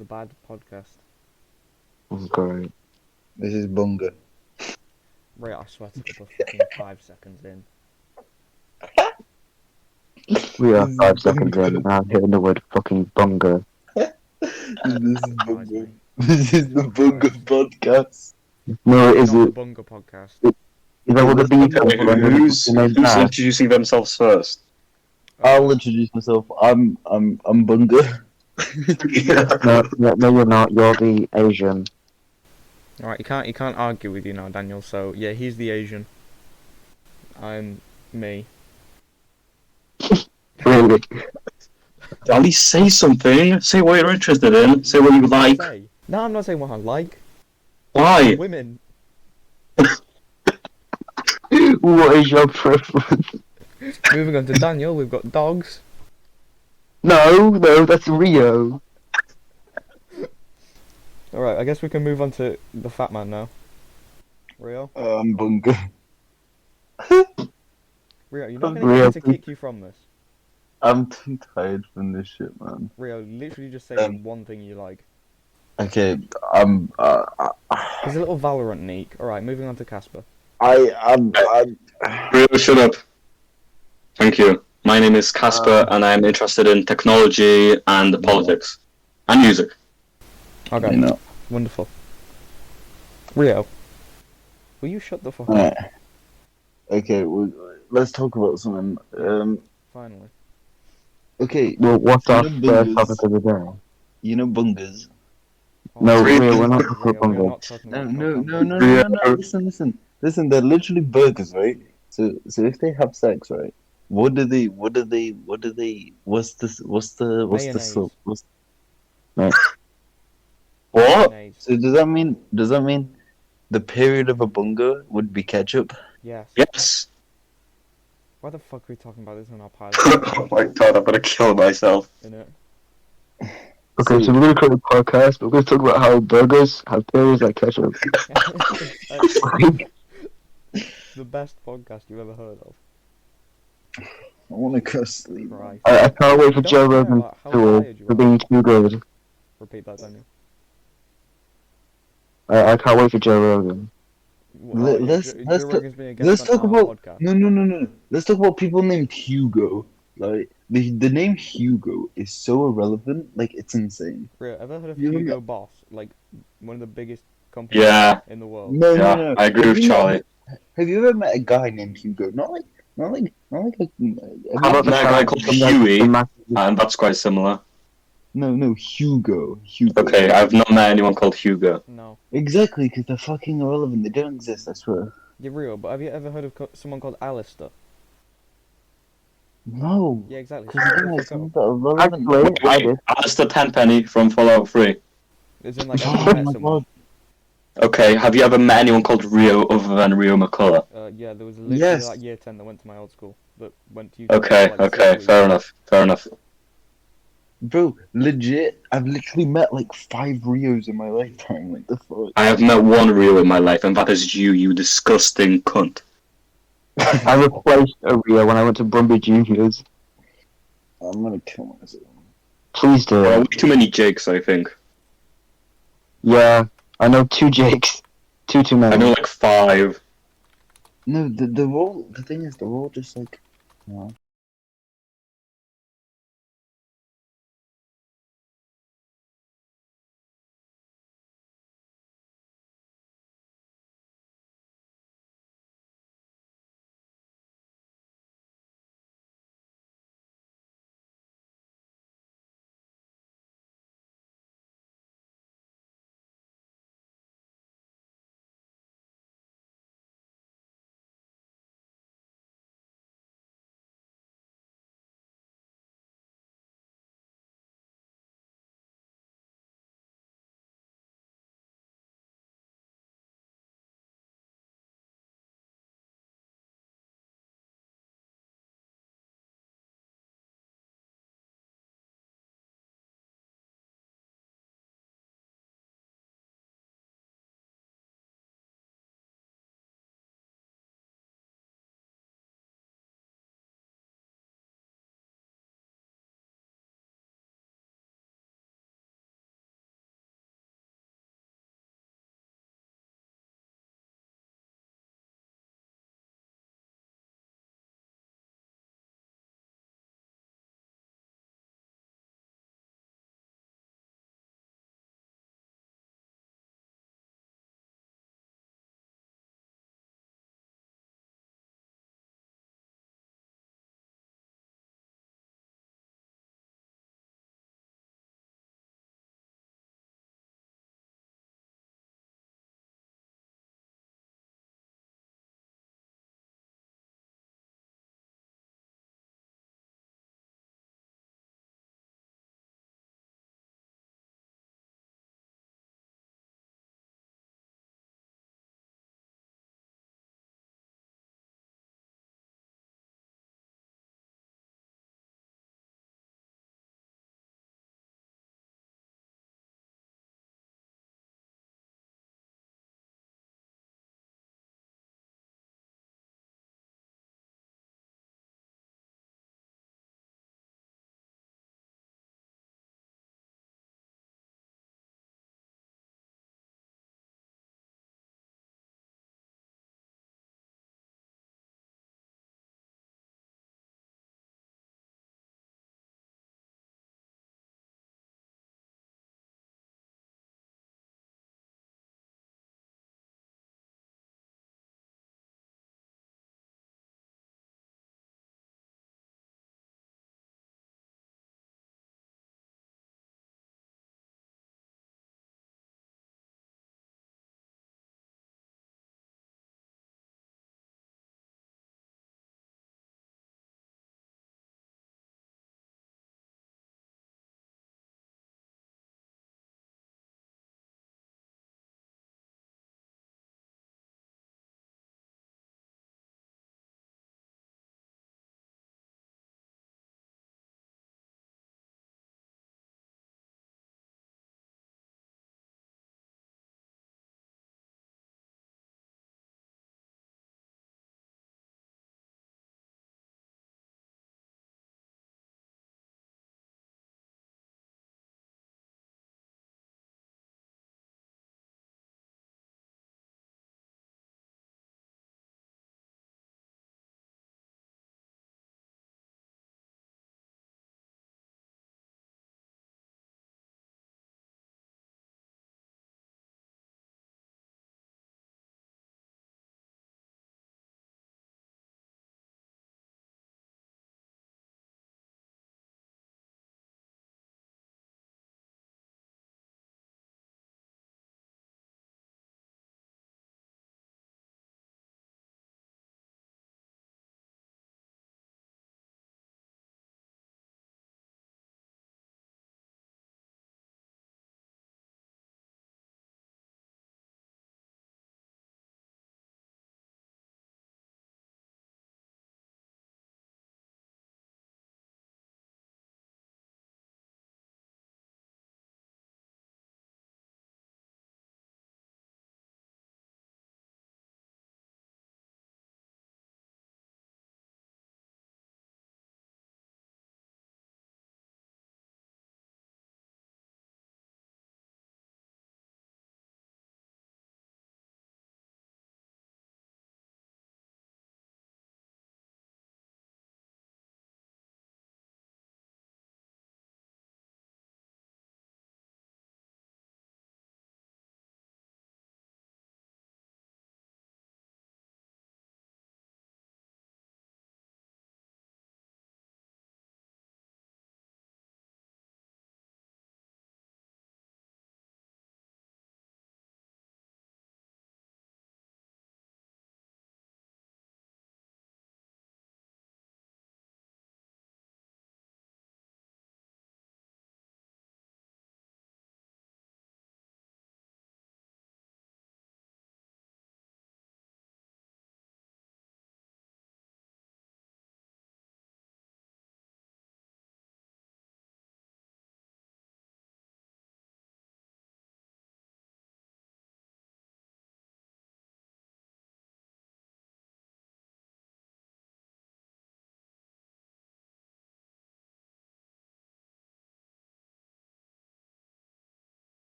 The BADD podcast. Oh, great. This is Bunga. Right, I swear to God, we're fucking 5 seconds in. We are This is 5 seconds in, Bunga. and I'm hitting the word fucking bunga. This is Surprise Bunga. me. This is the Bunga podcast. No, is Not the it? Bunga podcast. Is that what the let's B talk about stands for? And then Who's the name who's Bad? introducing themselves first? I'll introduce myself. I'm Bunga. No, you're not. You're the Asian. Alright, you can't argue with you now, Daniel, so yeah, he's the Asian. I'm me. Really? At least say something. Say what you're interested in. Say what you like. Say. No, I'm not saying what I like. Why? Women. What is your preference? Moving on to Daniel, we've got dogs. No, that's Rio. Alright, I guess we can move on to the fat man now. Rio? I'm Bunga. Rio, you're not going to Rio. get me to kick you from this. I'm too tired from this shit, man. Rio, literally just say one thing you like. Okay, I'm. He's a little Valorant neek. Alright, moving on to Casper. I'm. Rio, shut up. Thank you. My name is Casper, and I'm interested in technology and politics and music. Okay, You know. wonderful. Rio, will you shut the fuck up? Alright. Okay, let's talk about something. Finally. Okay. Well, what's You our know first bungas? topic of the day? You know bungas. No, Rio, Rio, we're not talking Rio, about we're bunga. not talking No, about no, cock no, on no, bunga. no, no, no. Listen. They're literally burgers, right? So if they have sex, right? What's Mayonnaise. what? Mayonnaise. So does that mean the period of a bunga would be ketchup? Yes. Yes. Why the fuck are we talking about this on our pilot? Oh my god, I'm gonna kill myself. Innit? Okay, so we're gonna create a podcast, but we're gonna talk about how burgers have periods like ketchup. The best podcast you've ever heard of. I want to go sleep. Christ. I can't wait for Don't Joe care Rogan about how to tired you for are. being too good. Repeat that, Daniel. I can't wait for Joe Rogan. Joe Rogan's being a guest Let's on talk our about podcast. no. Let's talk about people named Hugo. Like the name Hugo is so irrelevant, like it's insane. Rio, ever heard of You Hugo remember- Boss? Like, one of the biggest companies Yeah, in the world. No. I agree Have with you met- Charlie. Have you ever met a guy named Hugo? Not like a. How I've about the met a guy fact called that the Huey, massive- and that's quite similar. No, Hugo. Okay, I've not met anyone called Hugo. No. Exactly, because they're fucking irrelevant. They don't exist, I swear. Yeah, Rio, but have you ever heard of someone called Alistair? No. Yeah, exactly. Because Shut the the thing is, fuck up. some that are relevant. Actually, I Wait, did. Alistair Tenpenny from Fallout 3. As in, like, Oh have you met my someone? god. Okay, have you ever met anyone called Rio other than Rio McCullough? Yeah, there was literally Yes. like year 10 that went to my old school that went to Okay, for, like, 6 okay, weeks. fair enough. Bro, legit, I've literally met like 5 Rios in my lifetime. Like the fuck. I have met one Rio in my life, and that is you, you disgusting cunt. I replaced a Rio when I went to Brumby Juniors. I'm gonna kill myself. Please do. Well, way too many Jakes, I think. Yeah, I know 2 Jakes. Too many. I know like 5. No, the thing is, they're all just like,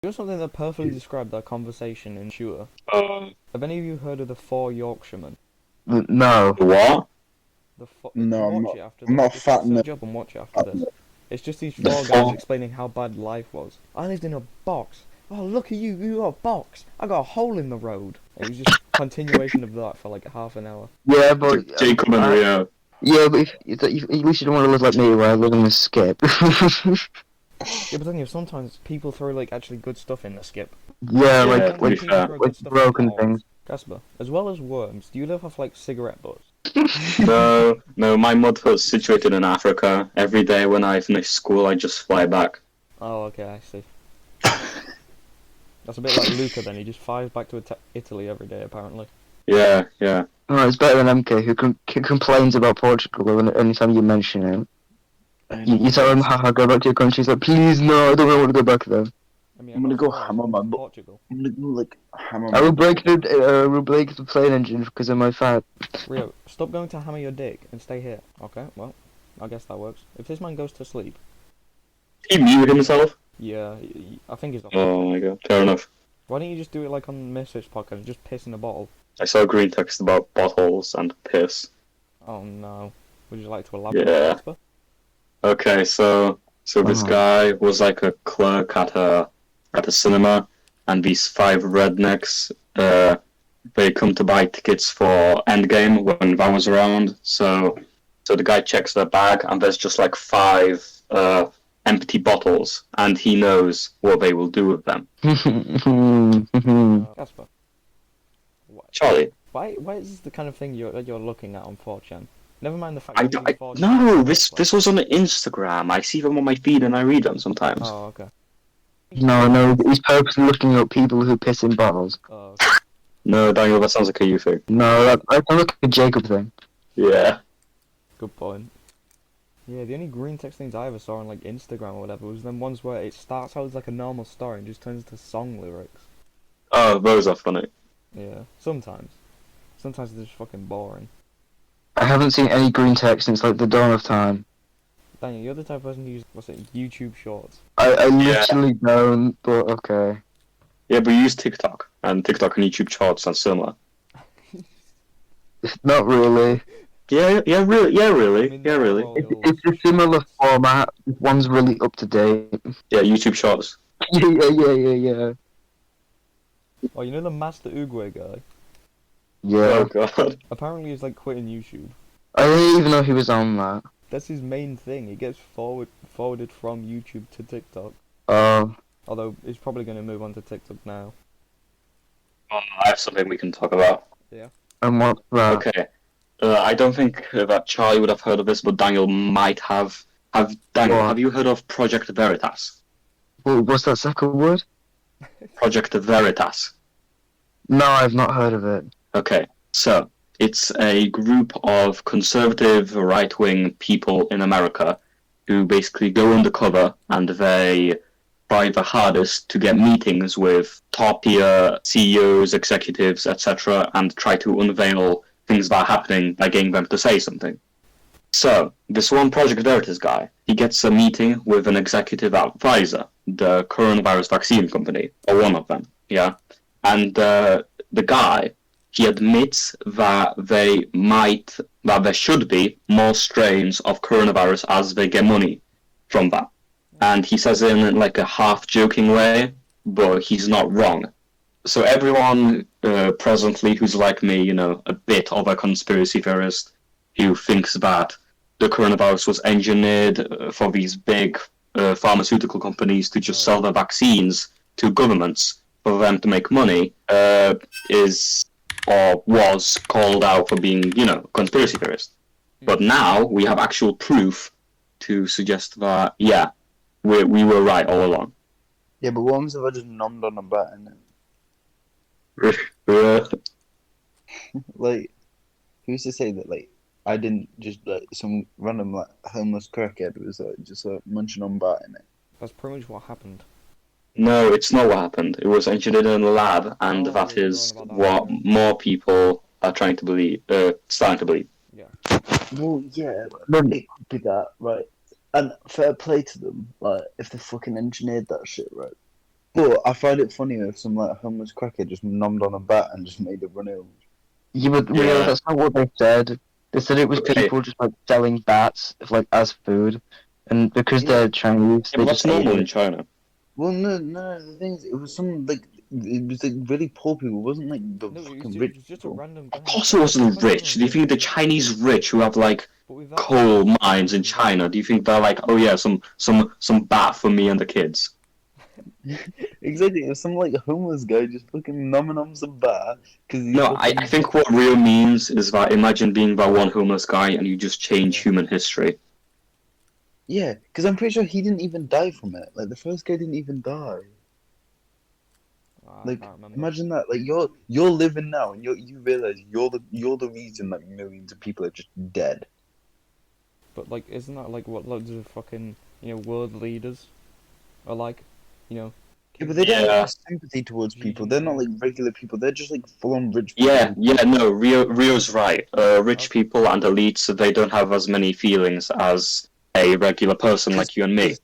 You know something that perfectly described that conversation in Shooter? Uh, Have any of you heard of the Four Yorkshiremen? No. what? No, I'm watch not. it after I'm this. not Just fat enough. search up and watch it after this. It's just these The four guys four- explaining how bad life was. I lived in a box. Oh, look at you, you got a box. I got a hole in the road. It was just continuation of that for like half an hour. Yeah, but Jacob and Rio. yeah, but if at least you don't want to live like me, where I live in a skip. Yeah, but then sometimes people throw like actually good stuff in the skip. Yeah, Yeah, like to be with, People fair. throw good with stuff in broken bottles. things. Casper, as well as worms, do you live off like cigarette butts? No, my mud hut's situated in Africa. Every day when I finish school, I just fly back. Oh, okay, I see. That's a bit like Luca then. He just flies back to Italy every day, apparently. Yeah. Oh, it's better than MK, who complains about Portugal anytime you mention it. You tell him, haha, go back to your country. He's like, please, no, I don't want to go back there. I mean, I'm gonna go surprised. hammer my It's butt. Portugal. I'm gonna go like hammer I my will break the plane engine because of my fat. Rio, stop going to hammer your dick and stay here. Okay, well, I guess that works. If this man goes to sleep, He muted himself. yeah, I think he's off. Oh my god, fair enough. Why don't you just do it like on Misfits podcast and just piss in a bottle? I saw green text about bottles and piss. Oh no. Would you like to elaborate, Yeah. Casper? Okay, so this Oh. guy was like a clerk at a cinema, and these five rednecks, they come to buy tickets for Endgame when that was around. So the guy checks their bag, and there's just like five empty bottles, and he knows what they will do with them. Casper. Charlie, Why is this the kind of thing you're looking at on 4chan? Never mind the fact I you're don't. using 4chan. No, this was on Instagram. I see them on my feed and I read them sometimes. Oh, okay. No, he's purposely looking up people who piss in bottles. Oh, okay. No, Daniel, that sounds like a you thing. No, that sounds like a Jacob thing. Yeah. Good point. Yeah, the only green text things I ever saw on like Instagram or whatever was them ones where it starts out as like a normal story and just turns into song lyrics. Oh, those are funny. Yeah, sometimes. Sometimes they're just fucking boring. I haven't seen any green text since like the dawn of time. Daniel, you're the type of person who uses, what's it, YouTube Shorts. I literally don't, but okay. Yeah, but you use TikTok, and TikTok and YouTube Shorts are similar. Not really. Yeah, really. I mean, they're all It's a similar format. One's really up to date. Yeah, YouTube Shorts. Yeah. Oh, you know the Master Uguay guy? Yeah. Oh god. Apparently he's like quitting YouTube. I didn't even know he was on that. That's his main thing. He gets forwarded from YouTube to TikTok. Although he's probably going to move on to TikTok now. Oh, I have something we can talk about. And what's that? Okay. I don't think that Charlie would have heard of this, but Daniel might have. Daniel, What? have you heard of Project Veritas? What's that second word? Project Veritas. No, I've not heard of it. Okay, so it's a group of conservative right-wing people in America who basically go undercover and they try the hardest to get meetings with top-tier CEOs, executives, etc., and try to unveil things that are happening by getting them to say something. So, this one Project Veritas guy, he gets a meeting with an executive advisor, the coronavirus vaccine company, or one of them, yeah? And the guy, he admits that there should be more strains of coronavirus as they get money from that. And he says it in like a half-joking way, but he's not wrong. So everyone presently who's like me, you know, a bit of a conspiracy theorist, who thinks that the coronavirus was engineered for these big pharmaceutical companies to just sell their vaccines to governments for them to make money, is or was called out for being, you know, conspiracy theorist. But now we have actual proof to suggest that, yeah, we were right all along. Yeah, but what happens if I just nommed on a button? Like, who's to say that, like, I didn't just, like, some random, like, homeless crackhead was, like, just, like, munching on bat in it? That's pretty much what happened. No, it's not what happened. It was engineered in a lab, and Oh, that yeah, you're is on about that, what yeah. more people are trying to believe, starting to believe. Well, yeah, but it could be that, right? And fair play to them, like, if they fucking engineered that shit, right? But I find it funny if some like homeless crackhead just nommed on a bat and just made it run ill. Yeah, but Yeah. Rio, that's not what they said. They said it was Okay. people just like selling bats like as food, and because Yeah. they're Chinese, Yeah, they but that's just ate normal in it. China. Well, no. The thing is, it was some like it was like really poor people. It wasn't like the No, fucking it rich was just a people. random Of guy. course it wasn't Don't get me rich. wrong, Do you yeah. think the Chinese rich who have like But with that, coal don't get mines me in wrong, China, do you think they're like, oh yeah, some bat for me and the kids? Exactly. It was some like homeless guy just fucking nomming on some bat because he No, I fucking think what real means is that imagine being that one homeless guy and you just change Yeah. human history. yeah. Because I'm pretty sure he didn't even die from it. Like the first guy didn't even die. I Like can't remember. imagine that. Like you're living now and you realize you're the reason like millions of people are just dead. But like, isn't that like what loads of fucking world leaders are like? You know. Yeah, but they don't Yeah. have sympathy towards Xi people. They're not Jinping. like regular people. They're just like full on rich people. Yeah, no, Rio's right. Rich Okay. people and elites, they don't have as many feelings as a regular person like you and me.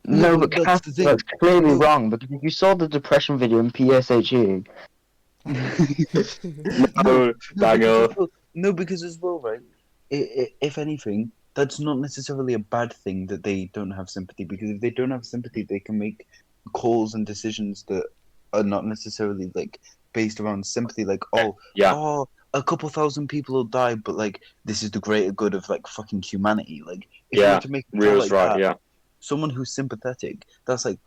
No, No, but but that's Cass, the thing. that's clearly No. wrong because if you saw the depression video in PSHE, No, Daniel. Because as well, right? If anything, that's not necessarily a bad thing that they don't have sympathy. Because if they don't have sympathy, they can make calls and decisions that are not necessarily like based around sympathy. Like, Yeah, a couple thousand people will die, but like this is the greater good of like fucking humanity. Like, if you were yeah, to make a call Rio's like right, that, yeah. someone who's sympathetic, that's like,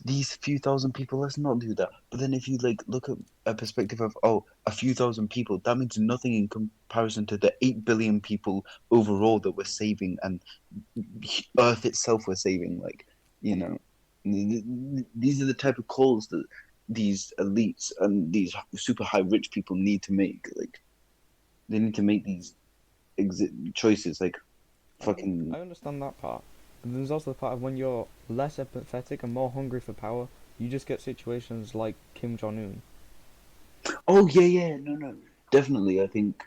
these few thousand people, let's not do that. But then if you like look at a perspective of a few thousand people, that means nothing in comparison to the 8 billion people overall that we're saving and Earth itself we're saving. Like, these are the type of calls that these elites and these super high rich people need to make. Like, they need to make these choices. Like, fucking. I understand that part, but there's also the part of when you're less empathetic and more hungry for power, you just get situations like Kim Jong Un. Oh yeah, no, definitely. I think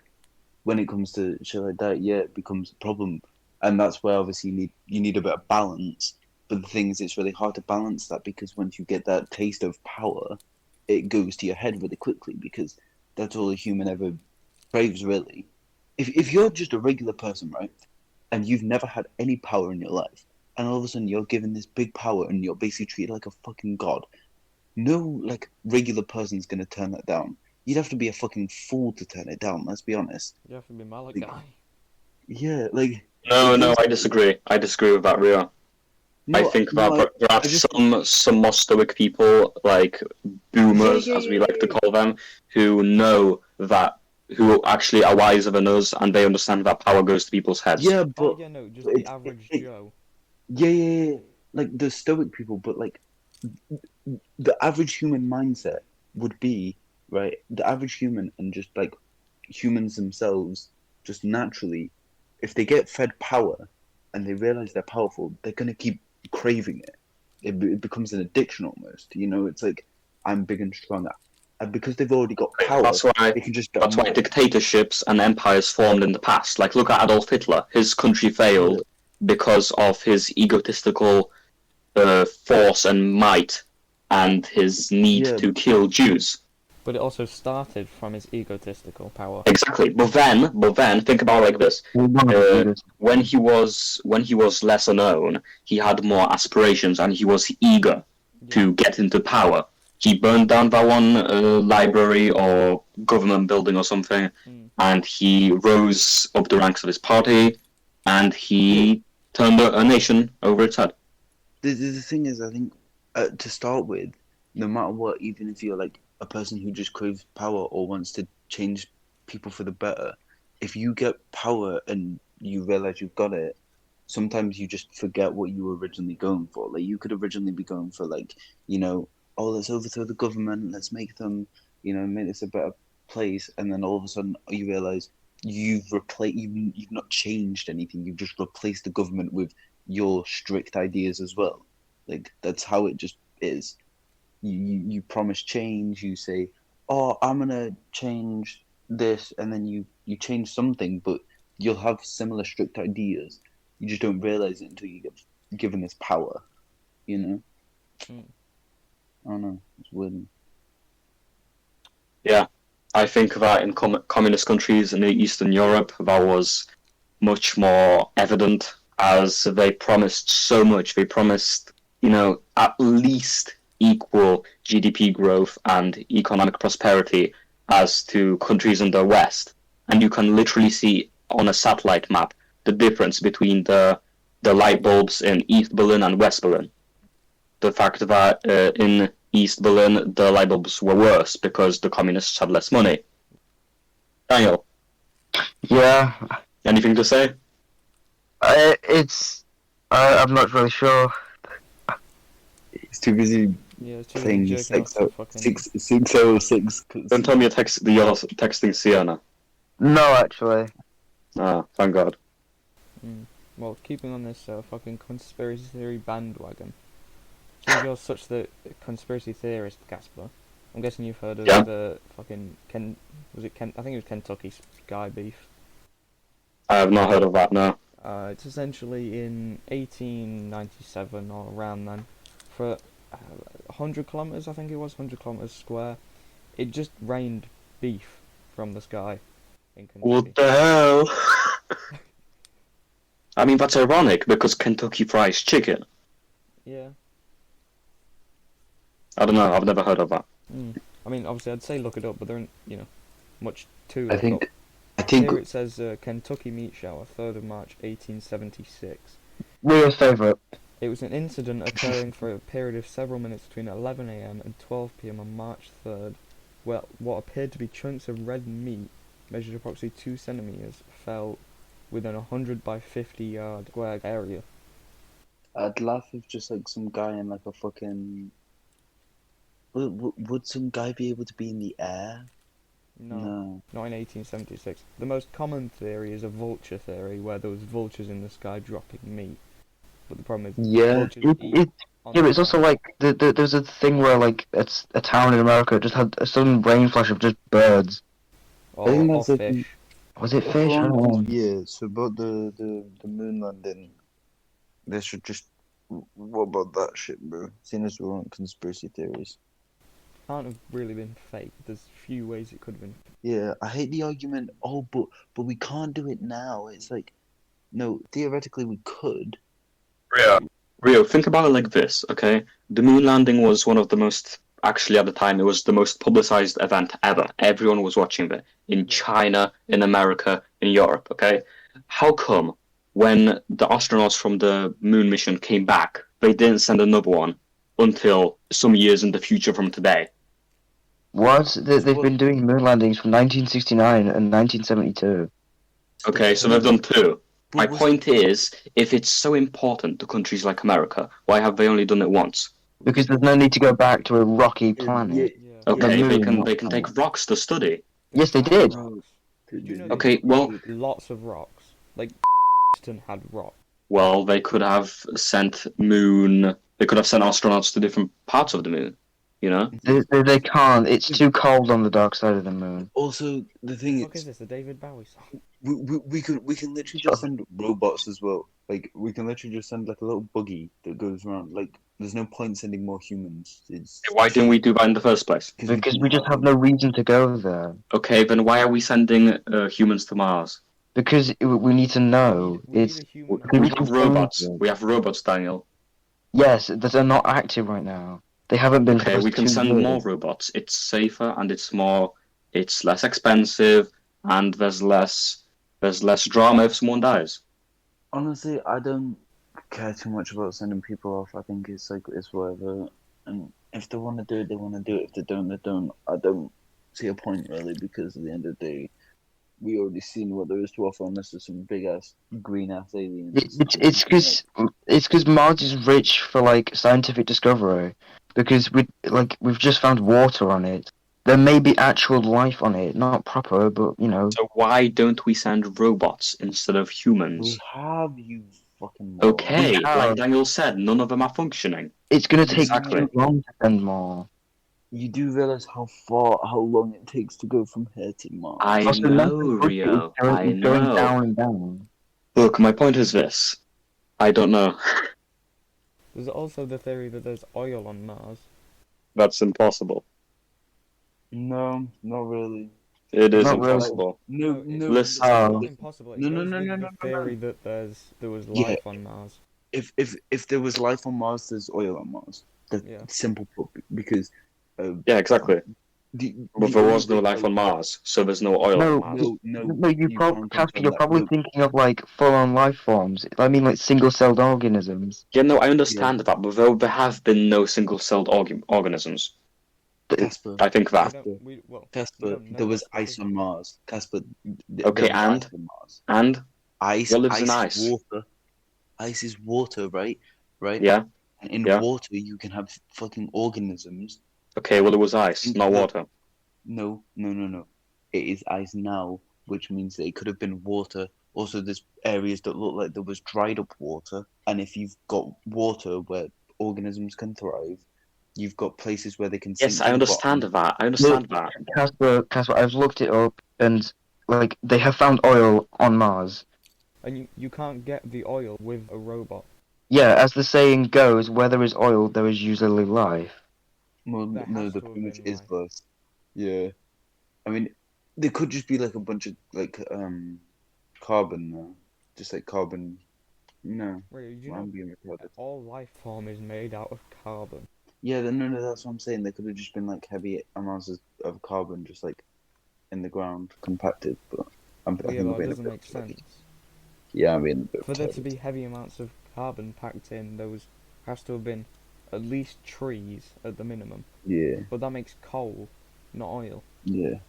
when it comes to shit like that, yeah, it becomes a problem, and that's where obviously you need a bit of balance. But the thing is, it's really hard to balance that because once you get that taste of power, it goes to your head really quickly because that's all a human ever craves, really. If you're just a regular person, right, and you've never had any power in your life, and all of a sudden you're given this big power and you're basically treated like a fucking god, no like regular person's gonna turn that down. You'd have to be a fucking fool to turn it down. Let's be honest. You have to be Malachi. Yeah, like No, I disagree. I disagree with that, Rio. I think that there are I just some more stoic people, like boomers, as we like to call them, who actually are wiser than us, and they understand that power goes to people's heads. yeah, Oh but yeah, no, just but the average Joe. yeah, like the stoic people, but like the average human mindset would be right. The average human and just like humans themselves, just naturally, if they get fed power and they realize they're powerful, they're gonna keep craving it. It becomes an addiction almost. It's like I'm big and strong, and because they've already got power, That's why they can just that's why dictatorships and empires formed in the past. Like look at Adolf Hitler. His country failed because of his egotistical force and might and his need Yeah. to kill Jews. But it also started from his egotistical power. Exactly. But then think about it like this. When he was lesser known, he had more aspirations and he was eager to get into power. He burned down that one library or government building or something, and he rose up the ranks of his party, and he turned a nation over its head. The thing is, I think to start with, no matter what, even if you're like a person who just craves power or wants to change people for the better, if you get power and you realize you've got it, sometimes you just forget what you were originally going for. Like you could originally be going for like, let's overthrow the government, let's make them, make this a better place, and then all of a sudden you realize you've not changed anything. You've just replaced the government with your strict ideas as well. Like that's how it just is. You promise change. You say, "Oh, I'm gonna change this," and then you change something, but you'll have similar strict ideas. You just don't realize it until you get given this power. I don't know. It's weird. Yeah, I think that in communist countries in Eastern Europe, that was much more evident as they promised so much. They promised, at least equal GDP growth and economic prosperity as to countries in the West. And you can literally see on a satellite map the difference between the light bulbs in East Berlin and West Berlin. The fact that in East Berlin the light bulbs were worse because the communists had less money. Daniel, Yeah, anything to say? I'm not really sure. He's too busy Yeah, it's too playing easy his jerking off to fucking... 606. Don't tell me you're texting Sienna. No, actually. Ah, thank God. Well, keeping on this fucking conspiracy theory bandwagon. Since you're such the conspiracy theorist, Casper, I'm guessing you've heard of Yeah. the fucking I think it was Kentucky Sky beef. I have not heard of that, no. It's essentially in 1897 or around then, for 100 kilometers, I think it was 100 kilometers square. It just rained beef from the sky in Kentucky. What the hell? I mean, that's ironic because Kentucky fries chicken. Yeah. I don't know, I've never heard of that. I mean, obviously, I'd say look it up, but there isn't, much to I look think. up. I think. Here it says Kentucky meat shower, 3rd of March, 1876. Real favourite. It was an incident occurring for a period of several minutes between 11 a.m. and 12 p.m. on March 3rd, where what appeared to be chunks of red meat, measured approximately 2 centimeters, fell within a 100 by 50 yard square area. I'd laugh if just like some guy in like a fucking. Would some guy be able to be in the air? No, not in 1876. The most common theory is a vulture theory, where there was vultures in the sky dropping meat. But the problem is, Yeah, vultures eat on yeah, but the it's also ground. like there's a thing where like it's a town in America just had a sudden rain flash of just birds. I think Or that's like fish. Was it fish? I don't know. yeah. So about the moon landing, they should just. What about that shit, bro? Seeing as we're on conspiracy theories. Can't have really been fake. There's few ways it could have been. Yeah, I hate the argument. Oh, but we can't do it now. It's like, no, theoretically we could. Rio, think about it like this, okay? The moon landing was one of the most, actually at the time, it was the most publicized event ever. Everyone was watching it. In China, in America, in Europe, okay? How come when the astronauts from the moon mission came back, they didn't send another one until some years in the future from today? What? They've been doing moon landings from 1969 and 1972. Okay, so they've done two. My But was- point is, if it's so important to countries like America, why have they only done it once? Because there's no need to go back to a rocky planet. Yeah. Okay, The they moon, can not take rocks to study. Yes, they did. Rocks. Did you know Okay, they well- eat lots of rocks? Like, had rocks. Well, they could have sent astronauts to different parts of the moon, you know? They can't. It's too cold on the dark side of the moon. Also, the thing What is is, this? The David Bowie song? we can literally just send robots as well. Like we can literally just send like a little buggy that goes around. Like there's no point sending more humans. It's Why didn't we do that in the first place? Because we just have no reason to go there. Okay, then why are we sending humans to Mars? Because we need to know. We need It's a human. we We can have change robots. it. We have robots, Daniel. Yes, that are not active right now. They haven't been. for Okay, the we past can 2 send years. more robots. It's safer and it's less expensive, and there's less drama if someone dies. honestly, I don't care too much about sending people off. I think it's like it's whatever. And if they want to do it, they want to do it. If they don't, they don't. I don't see a point really because at the end of the day, we already seen what there is to offer unless there's some big ass green ass aliens. It's because Mars is rich for like scientific discovery. Because we've just found water on it. There may be actual life on it, not proper, but So why don't we send robots instead of we humans? have you fucking. moron. Okay, We have. like Daniel said, none of them are functioning. it's gonna take Exactly. too long to send more. You do realize how long it takes to go from here to Mars. I Also, know, NASA's budget is Rio. going- I is going know. down and down. Look, my point is this. I don't know. There's also the theory that there's oil on Mars. That's impossible. No, not really. It is Not really. impossible. No, No, no, Listen. it's Oh. not impossible. It No, no, goes no, with no, the no, no, theory no. that there was Yeah. life on Mars. If there was life on Mars, there's oil on Mars. That's Yeah. simple put, because Yeah, exactly. But the there only was no way life on Mars, so there's no oil No, on Mars. no, you can't Casper, confirm you're that. probably No, thinking of like full-on life forms. I mean, like single-celled organisms. Yeah, no, I understand that, but there have been no single-celled organisms. Casper, I think that. We Casper, don't there know was that ice on specifically. Mars. Casper, Okay, there was and? ice on Mars. And? Ice, What lives in is ice? water. Ice is water, right? Right? Yeah? And in Yeah. water, you can have fucking organisms. Okay, well, it was ice, Think not that- water. No. It is ice now, which means that it could have been water. Also, there's areas that look like there was dried up water. And if you've got water where organisms can thrive, you've got places where they can sink Yes, to I the understand bottom. that. I understand that. Casper, I've looked it up, and like they have found oil on Mars. And you can't get the oil with a robot. Yeah, as the saying goes, where there is oil, there is usually life. Well, There no, has the to have pretty much been is life. this. Yeah. I mean, there could just be like a bunch of like carbon though. Just like carbon. No, Wait, you I'm know, being retarded. all life form is made out of carbon. Yeah, no, that's what I'm saying. There could have just been like heavy amounts of carbon just like in the ground, compacted. But I Well, think yeah, I'm but it being a doesn't bit make retarded. sense. Yeah, I'm being a bit For there to retarded. be heavy amounts of carbon packed in, there has to have been at least trees at the minimum. Yeah, But that makes coal, not oil. yeah.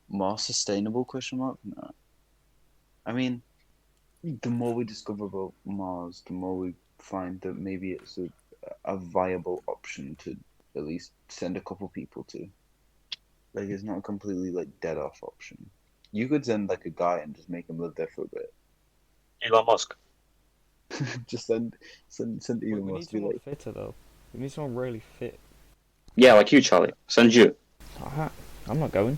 More sustainable question mark? No. I mean, the more we discover about Mars, the more we find that maybe it's a viable option to at least send a couple people to. Like, it's not a completely like dead off option. You could send like a guy and just make him live there for a bit. Elon Musk. Just send Wait, Elon we need Musk to be someone like, fitter though. We need someone really fit. Yeah, like you, Charlie. Send you. I'm not going.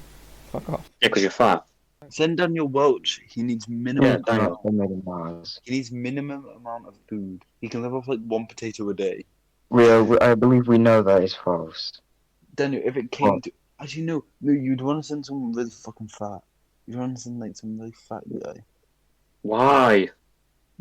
Fuck off. Yeah, because you're fat. send Daniel Welch. He needs minimum. Yeah, Daniel. Mars. He needs minimum amount of food. He can live off like one potato a day. I believe we know that is false. Daniel, if it came to actually no, you'd want to send someone really fucking fat. You'd want to send like some really fat guy. Why?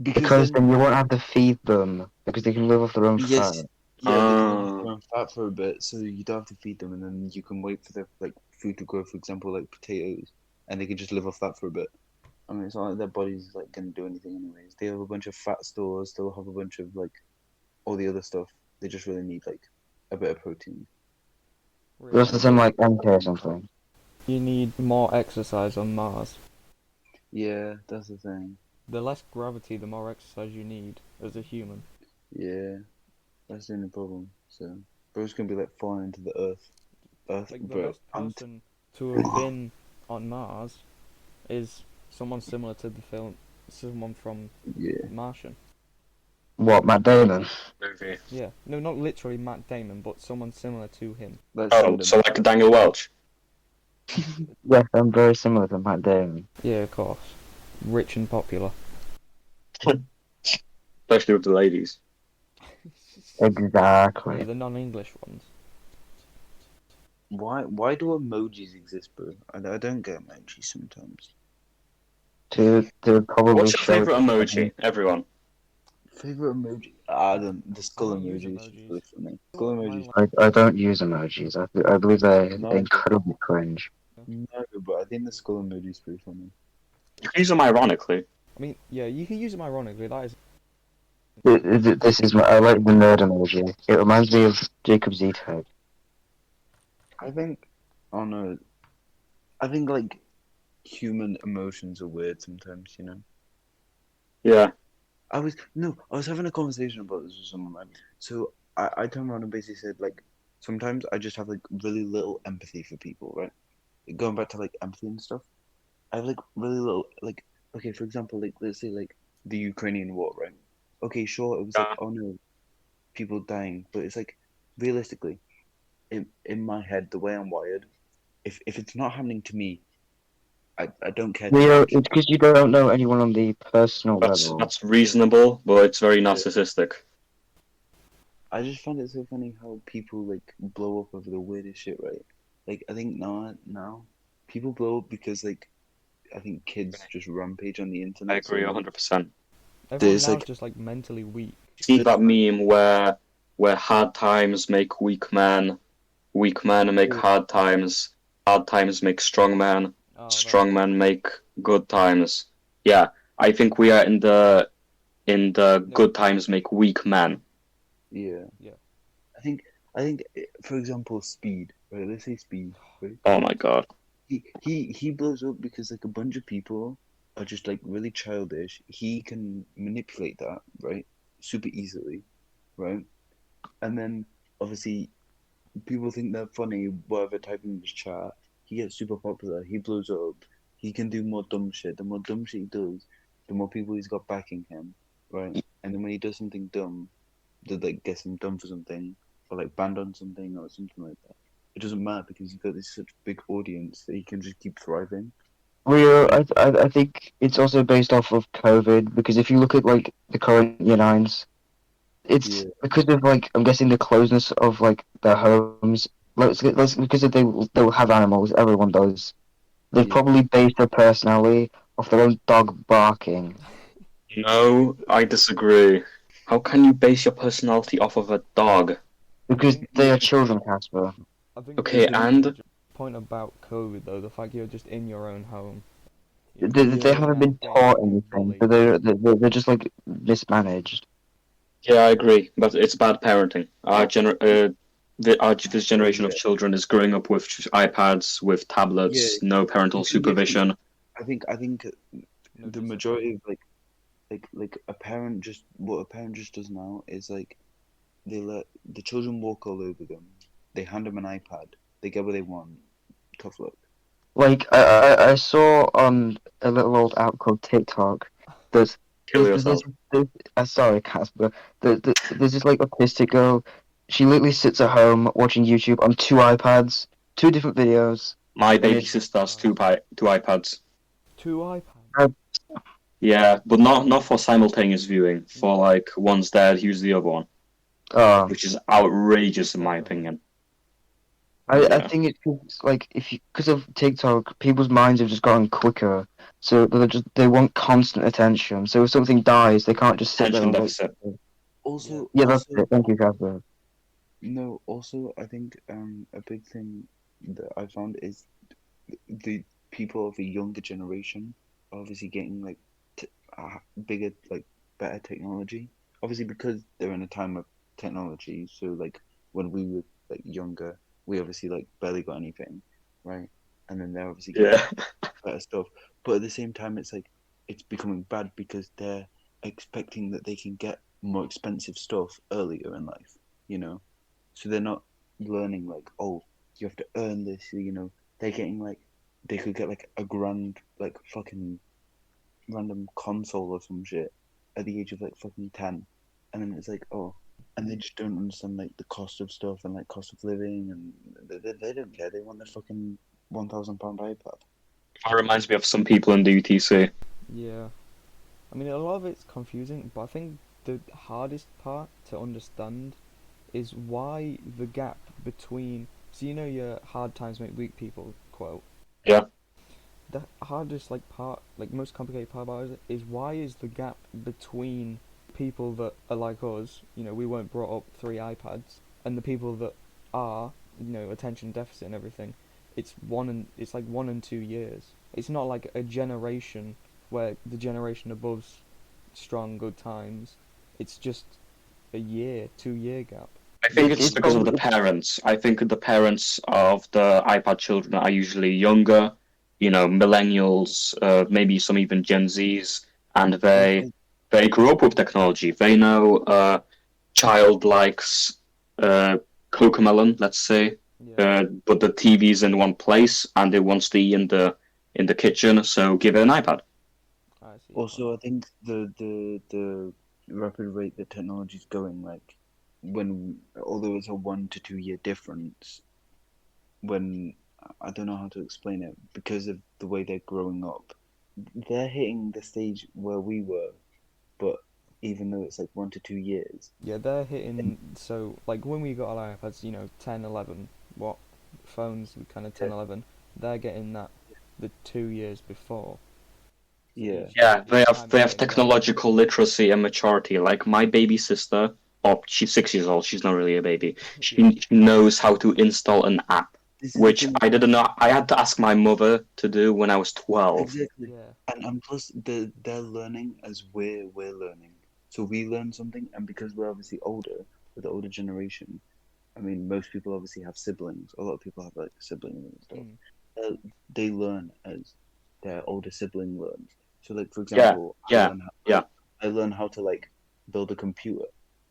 Because then you won't have to feed them, because they can live off their own yes, fat. yeah, they can live off their own fat for a bit, so you don't have to feed them, and then you can wait for their like food to grow. For example, like potatoes, and they can just live off that for a bit. I mean, it's not like their body's like gonna do anything anyways. They have a bunch of fat stores. They'll have a bunch of like all the other stuff. They just really need like a bit of protein. Just the same like MK or something. You need more exercise on Mars. Yeah, that's the thing. The less gravity, the more exercise you need as a human. Yeah, that's the only problem. So, bro's gonna be like falling into the earth. Like the Bro, best person to have been on Mars is someone similar to the film, someone from yeah. Martian. What, Matt Damon? Movie. Yeah, no, not literally Matt Damon, but someone similar to him. Let's Oh, send him. so like Daniel Welch. Yes, I'm very similar to Matt Damon. Yeah, of course. Rich and popular. Especially with the ladies. Yeah, Exactly. the non-English ones. Why do emojis exist, bro? I don't get emojis sometimes. To probably What's your show favorite emoji, everyone? Favorite emoji? I don't. The skull I don't use emoji is emojis. really funny. Skull emojis. I don't use emojis. I believe they're No. incredibly cringe. No, but I think the skull emoji is pretty funny. You can use them ironically. I mean, yeah, you can use them ironically. That is. This is I like the nerd emoji. It reminds me of Jacob Z-Type. I think. Oh no. I think like human emotions are weird sometimes. You know. Yeah. I was having a conversation about this with someone, man. So I turned around and basically said like sometimes I just have like really little empathy for people, right? Going back to like empathy and stuff. I have like really little like okay, for example, like let's say like the Ukrainian war, right? Okay, sure, it was like oh no, people dying, but it's like realistically, in my head, the way I'm wired, if it's not happening to me, I don't care too Leo, much. it's because you don't know anyone on the personal level. That's reasonable, but it's very narcissistic. I just find it so funny how people like blow up over the weirdest shit, right? Like I think now people blow up because like I think kids just rampage on the I internet so agree much. 100%. Everyone There's now is like just like mentally weak. See that meme where hard times make weak men make hard times make strong men, Oh, strong that's men make good times. Yeah, I think we are in the no, good times make weak men. yeah. yeah. I think for example Speed, right? Let's say Speed, right? Oh my god. He blows up because like a bunch of people are just like really childish. He can manipulate that, right? Super easily, right? And then obviously people think they're funny, whatever type in his chat. He gets super popular. He blows up. He can do more dumb shit. The more dumb shit he does, the more people he's got backing him, right? And then when he does something dumb, that like gets him done for something, or like banned on something or something like that. It doesn't matter because he's got this such big audience that he can just keep thriving. Right? I think it's also based off of COVID because if you look at like the current year nines, it's Yeah, because of like I'm guessing the closeness of like their homes. Let's because of they'll have animals. Everyone does. They've yeah. probably based their personality off their own dog barking No, I disagree. How can you base your personality off of a dog? I because think they are children, Casper. I think Okay, Because and the point about COVID though, the fact you're just in your own home, They you're haven't now been getting taught fucking anything, so bullied. they're just like mismanaged. yeah, I agree, but it's bad parenting. This generation of yeah, children is growing up with iPads, with yeah. tablets, no parental You have to. supervision. I think No the discipline. majority of like a parent just what a parent just does now is like they let the children walk all over them. They hand them an iPad. They get what they want. Tough luck. Like I saw on a little old app called TikTok. There's Kill there's, yourself. sorry, Casper. There's this like autistic girl. She literally sits at home watching YouTube on two iPads, two different videos, My and baby it's sister has Christ. two iPads. Two iPads. uh, Yeah, but not for simultaneous viewing. For No, like one's dead, use the other one, uh which is outrageous in my definitely. opinion. I Yeah, think it's 'cause, like if you because of TikTok, people's minds have just gotten quicker, so they want constant attention. So if something dies, they can't just sit there attention and wait. deficit. Yeah. Yeah, that's Also, it. Thank you, Casper. no. Also, I think a big thing that I found is the people of a younger generation are obviously getting like bigger, like better technology. Obviously, because they're in a time of technology. So like when we were like younger, we obviously like barely got anything, right? And then they're obviously getting Yeah, better stuff. But at the same time, it's like it's becoming bad because they're expecting that they can get more expensive stuff earlier in life, you know? So they're not learning like, oh, you have to earn this, you know. They're getting like they could get like a grand like fucking random console or some shit at the age of like fucking 10. And then it's like, oh, and they just don't understand like the cost of stuff and like cost of living and they don't care. They want their fucking £1,000 iPad. that reminds me of some people in the UTC. Yeah. I mean, a lot of it's confusing, but I think the hardest part to understand is why the gap between. So you know your hard times make weak people quote. Yeah, The hardest like part, like most complicated part about it is why is the gap between people that are like us, we weren't brought up 3 iPads, and the people that are, attention deficit and everything. It's like 1 and 2 years. It's not like a generation where the generation above's strong good times. It's just a year, 2 year gap. I think it's It's because of probably the parents. I think the parents of the iPad children are usually younger, millennials, maybe some even Gen Zs, and they Also, they grew up with technology. They know child likes Cocomelon, let's say, Yeah, but the TV's in one place and it wants to be in the kitchen, so give it an iPad. I see your point. also, I think the rapid rate that technology's going, like when although it's a 1 to 2 year difference, when I don't know how to explain it because of the way they're growing up, they're hitting the stage where we were, but even though it's like 1 to 2 years. Yeah, they're hitting. So, like, when we got our iPads, 10, 11, what phones, kind of 10, Yeah. 11, they're getting that the 2 years before. So Yeah. Yeah, each time they it's have getting technological literacy and maturity. Like my baby sister, oh, she's 6 years old. She's not really a baby. better. She knows how to install an app, This is the which thing. I didn't know. I had to ask my mother to do when I was 12. Exactly. Yeah. And plus they're learning as we're learning. So we learn something, and because we're obviously older, with the older generation, I mean, most people obviously have siblings. A lot of people have like siblings and stuff. Mm. They learn as their older sibling learns. So, like for Yeah, example, yeah, yeah. I learn how to like build a computer.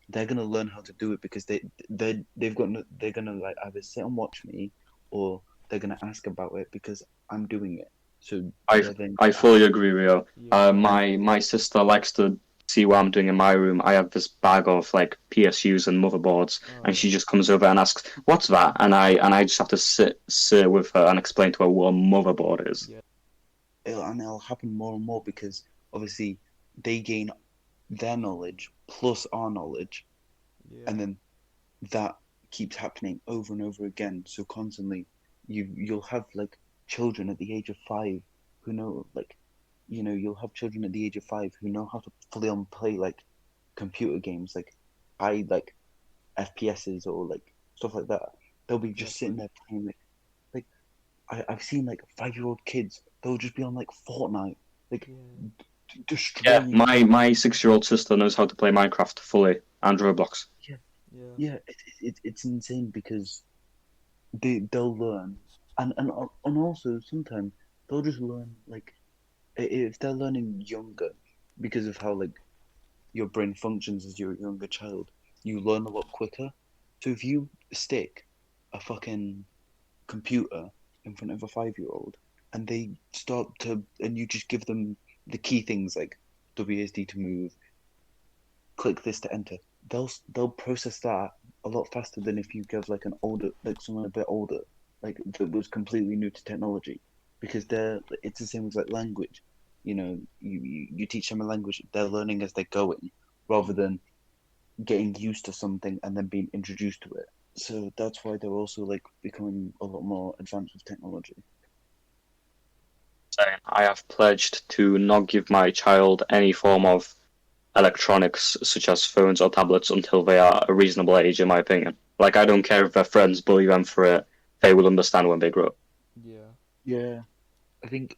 They're gonna learn how to do it because they've got no, they're gonna like either sit and watch me, or they're gonna ask about it because I'm doing it. So I they're then I fully agree, Rio. Yeah. My sister likes to see what I'm doing in my room. I have this bag of like PSUs and motherboards, Oh, and yeah. she just comes over and asks, "What's that?" And I just have to sit with her and explain to her what a motherboard is. Yeah. it'll happen more and more because obviously they gain their knowledge plus our knowledge, Yeah. and then that keeps happening over and over again. So constantly, you'll have like children at the age of 5 who know like, you'll have children at the age of 5 who know how to fully on play like computer games, like high like FPSs or like stuff like that. They'll be just sitting Exactly. there playing like I've seen like 5-year-old kids. They'll just be on like Fortnite, like Yeah. Yeah, destroying. my 6-year-old sister knows how to play Minecraft fully and Roblox. Yeah, Yeah. yeah. It's insane because they'll learn, and also sometimes they'll just learn like if they're learning younger because of how like your brain functions as you're a younger child, you learn a lot quicker. So if you stick a fucking computer in front of a 5-year-old and they start to, and you just give them the key things like WSD to move, click this to enter, they'll process that a lot faster than if you give like an older, like someone a bit older, like that was completely new to technology, because it's the same as like language. You teach them a language, they're learning as they're going, rather than getting used to something and then being introduced to it. So that's why they're also like becoming a lot more advanced with technology. Saying I have pledged to not give my child any form of electronics, such as phones or tablets, until they are a reasonable age, in my opinion. Like, I don't care if their friends bully them for it, they will understand when they grow up. Yeah. Yeah, I think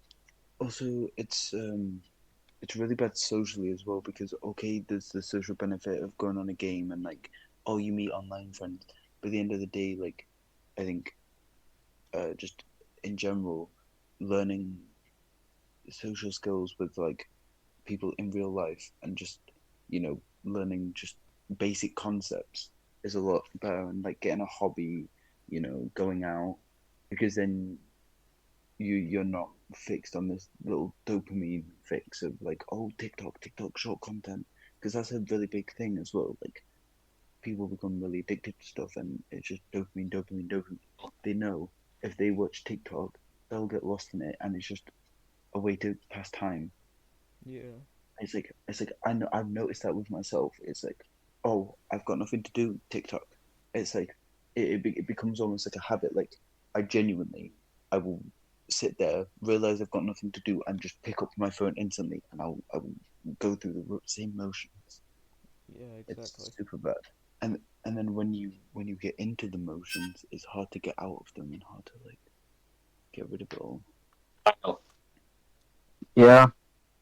also it's really bad socially as well, because okay, there's the social benefit of going on a game and like, oh, you meet online friends, but at the end of the day, like, I think just in general, learning social skills with like people in real life and just learning just basic concepts is a lot better, and like getting a hobby, going out, because then you're not fixed on this little dopamine fix of like, oh, TikTok short content, because that's a really big thing as well. Like people become really addicted to stuff, and it's just dopamine. They know if they watch TikTok, they'll get lost in it, and it's just a way to pass time. Yeah. It's like I know I've noticed that with myself. It's like, oh, I've got nothing to do. TikTok. It's like it becomes almost like a habit. Like I will sit there, realize I've got nothing to do, and just pick up my phone instantly, and I will go through the same motions. Yeah. It's Exactly. super bad. And then when you get into the motions, it's hard to get out of them and hard to like get rid of it all. Yeah.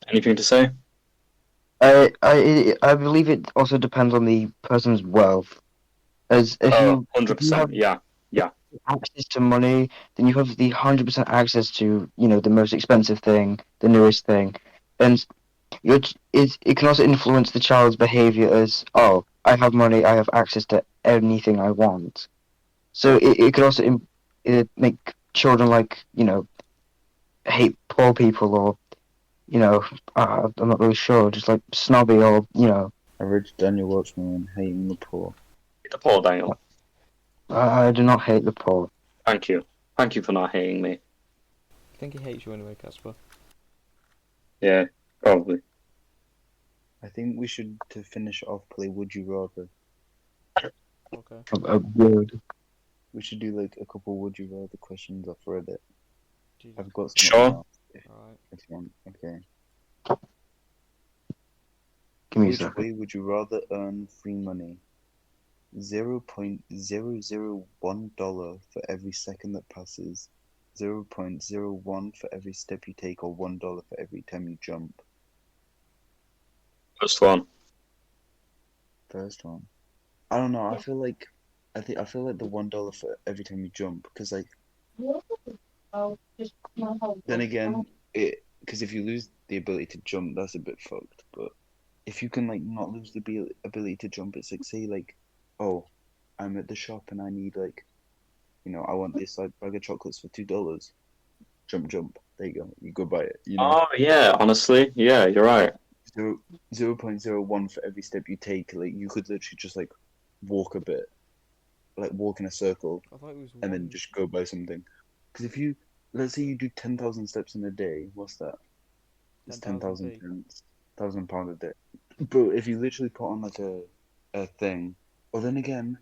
Anything to say? I believe it also depends on the person's wealth. As Oh, if you have 100%. Yeah, yeah. access to money, then you have the 100% access to the most expensive thing, the newest thing, and it can also influence the child's behavior as, oh, I have money, I have access to anything I want. So it could also make children like hate poor people, or I'm not really sure, just like snobby, or I read Daniel Watchman hating the poor. The poor Daniel. I do not hate the poor. Thank you. Thank you for not hating me. I think he hates you anyway, Casper. Yeah, probably. I think we should, to finish off, play Would You Rather. Okay. A word. We should do like a couple Would You Rather questions off Reddit. Jesus. I've got some Sure. now. Alright. If you want. Okay. Give me a Which second. way would you rather earn free money? $0.001 for every second that passes, 0.01 for every step you take, or $1 for every time you jump. First one. First one. I don't know. I feel like I feel like the $1 for every time you jump, because like then again, because if you lose the ability to jump, that's a bit fucked. But if you can like not lose the ability to jump, it's like, say like, oh, I'm at the shop and I need like, I want this like bag of chocolates for $2. Jump. There you go. You go buy it. Oh yeah, honestly, yeah, you're right. 0.01 for every step you take. Like you could literally just like walk a bit, like walk in a circle, I thought it was and then one. just go buy something. Because if you, let's say you do 10,000 steps in a day, what's that? It's 10,000 10,000p. pence, £1,000 a day. But if you literally put on like a thing, or then again,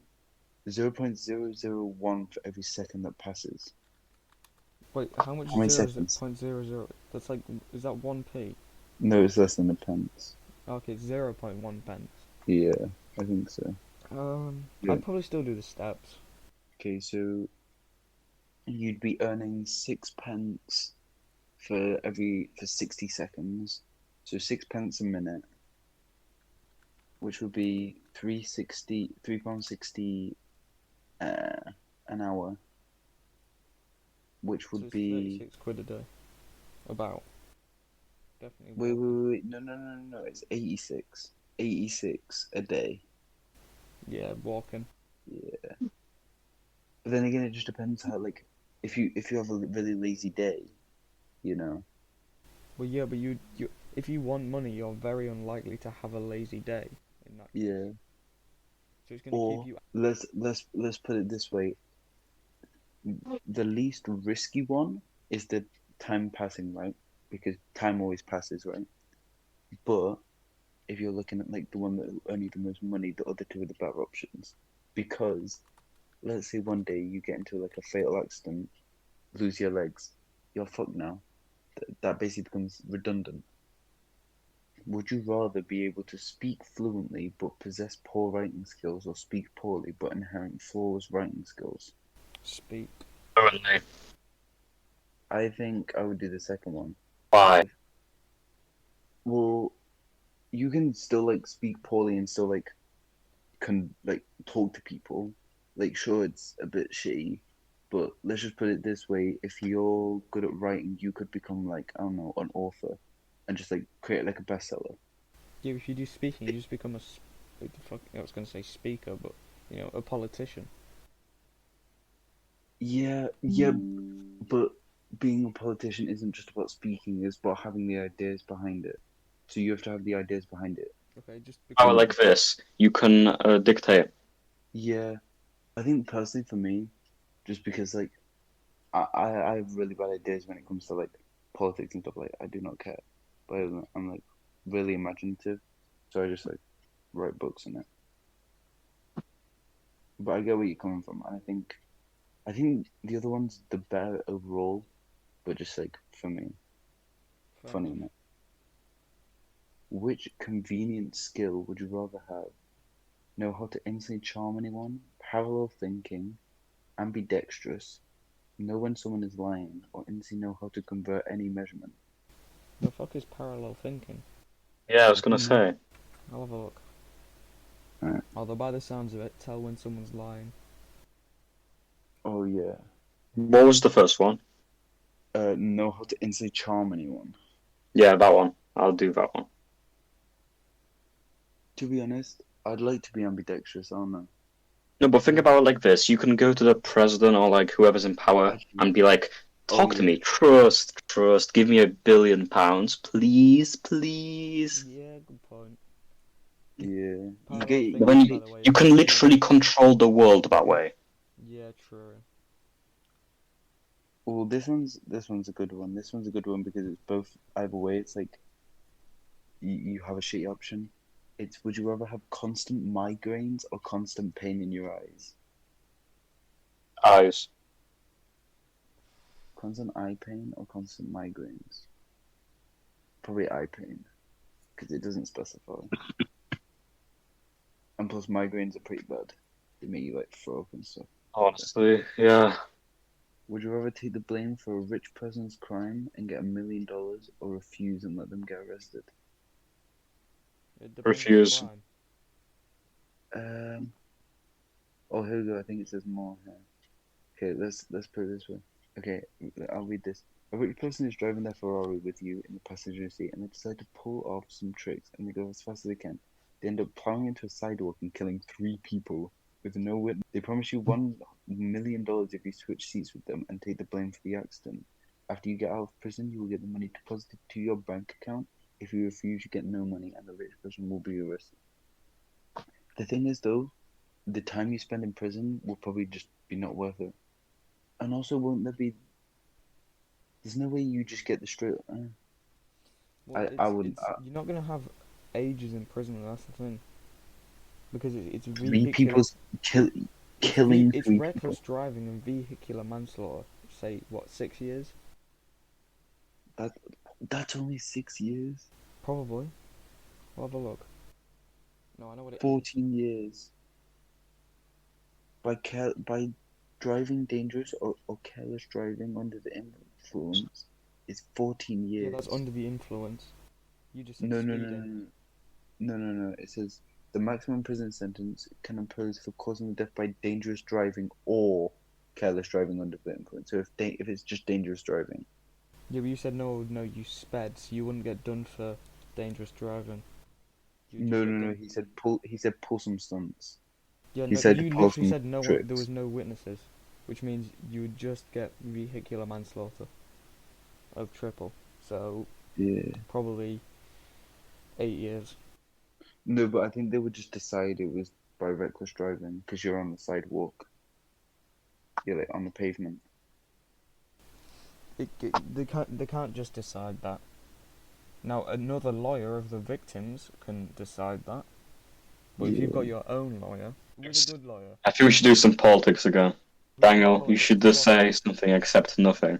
0.001 for every second that passes. Wait, how much How many is zero? seconds? 0.00? That's like, is that 1p? No, it's less than a pence. Okay, 0.1 pence. Yeah, I think so. Yeah. I'd probably still do the steps. Okay, so you'd be earning 6 pence for 60 seconds, so 6 pence a minute, which would be £3.60 an hour, which So would it's be 36 quid a day. About. Definitely wait, walking. wait, no, it's 86 a day. Yeah, walking. Yeah, but then again, it just depends how, like, if you have a really lazy day, you know. Well, yeah, but if you want money, you're very unlikely to have a lazy day. In that case. Yeah. So it's gonna keep Or you. let's put it this way: the least risky one is the time passing, right? Because time always passes, right? But if you're looking at like the one that will earn you the most money, the other two are the better options. Because let's say one day you get into like a fatal accident, lose your legs, you're fucked now. That basically becomes redundant. Would you rather be able to speak fluently but possess poor writing skills, or speak poorly but inherent flawless writing skills? Speak. Currently. I think I would do the second one. Why? Well, you can still like speak poorly and still like can like talk to people. Like, sure, it's a bit shitty, but let's just put it this way: if you're good at writing, you could become like, I don't know, an author, and just like create like a bestseller. Yeah, if you do speaking, you just become like, I was gonna say speaker, but a politician. Yeah, but being a politician isn't just about speaking; it's about having the ideas behind it. So you have to have the ideas behind it. Okay, just Power become. like this, you can dictate. Yeah, I think personally for me, just because like I have really bad ideas when it comes to like politics and stuff. Like, I do not care, but I'm like really imaginative, so I just like write books in it. But I get where you're coming from, and I think the other one's the better overall, but just like for me, Fair funny enough. in it. Which convenient skill would you rather have? Know how to instantly charm anyone, parallel thinking, ambidextrous, know when someone is lying, or instantly know how to convert any measurement? The fuck is parallel thinking? Yeah, I was gonna say. I'll have a look. Alright. Although by the sounds of it, tell when someone's lying. Oh yeah. What was the first one? Know how to instantly charm anyone. Yeah, that one. I'll do that one. To be honest, I'd like to be ambidextrous. I don't know. No, but think about it like this. You can go to the president or like whoever's in power Actually, and be like, oh talk to yeah, me, trust, give me £1 billion, please. Yeah, good point. yeah. You Parallel get Then thinking, by you, the way, you is can literally control the world that way. Yeah, true. well. This one's a good one. This one's a good one because it's both either way. It's like you have a shitty option. It's would you rather have constant migraines or constant pain in your eyes? Eyes. Constant eye pain or constant migraines? Probably eye pain, because it doesn't specify. And plus, migraines are pretty bad. They make you like throw up and stuff. Honestly, yeah. Would you rather take the blame for a rich person's crime and get $1 million, or refuse and let them get arrested? It depends on the Refuse. Um. Oh, here we go. I think it says more here. Okay, let's put it this way. Okay, I'll read this. A rich person is driving their Ferrari with you in the passenger seat, and they decide to pull off some tricks, and they go as fast as they can. They end up plowing into a sidewalk and killing 3 people with no witness. They promise you $1 million if you switch seats with them and take the blame for the accident. After you get out of prison, you will get the money deposited to your bank account. If you refuse, you get no money, and the rich person will be arrested. The thing is, though, the time you spend in prison will probably just be not worth it. And also, won't there be? There's no way you just get the straight. Well, I wouldn't. you're not gonna have ages in prison. That's the thing. Because it's 3 vehicular. people's killing It's 3 reckless people. driving and vehicular manslaughter. Say what, 6 years? That's only 6 years. Probably. We'll have a look. No, I know what it is. 14 years. By driving dangerous or careless driving under the influence is 14 Yeah, years. that's under the influence. You just said No. speeding. No. It says the maximum prison sentence can impose for causing death by dangerous driving or careless driving under the influence. So if it's just dangerous driving. Yeah, but you said no, you sped, so you wouldn't get done for dangerous driving. You would just No. get done. He said pull some stunts. Yeah, He no, said you pull literally some said no. tricks. There was no witnesses, which means you would just get vehicular manslaughter of triple. So Yeah. probably 8 years. No, but I think they would just decide it was by reckless driving because you're on the sidewalk. You're like on the pavement. They can't just decide that. Now another lawyer of the victims can decide that. But if you've got your own lawyer, with a good lawyer. I think we should do some politics again. Daniel, you should just Politics. say something except nothing.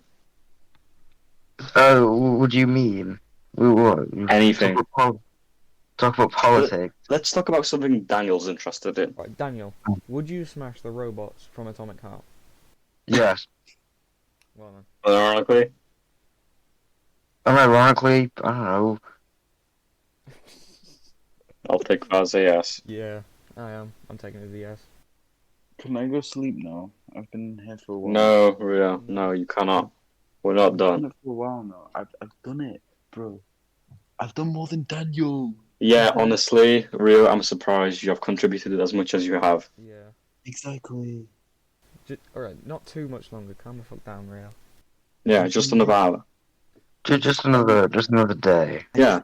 Oh, what do you mean? What? Anything. Talk about politics. Let's talk about something Daniel's interested in. Right, Daniel, would you smash the robots from Atomic Heart? Yes. Well then. Ironically, Ironically, I don't know. I'll take that as a yes. Yeah, I am. I'm taking it as a yes. Can I go sleep now? I've been here for a while. No, Ria, no, you cannot. We're not I've done done. it for a while now. I've done it, bro. I've done more than Daniel. Yeah, honestly, Ria, I'm surprised you have contributed as much as you have. Yeah. Exactly. Alright, not too much longer. Calm the fuck down, Real. Yeah, just another hour. Just another day. Yeah.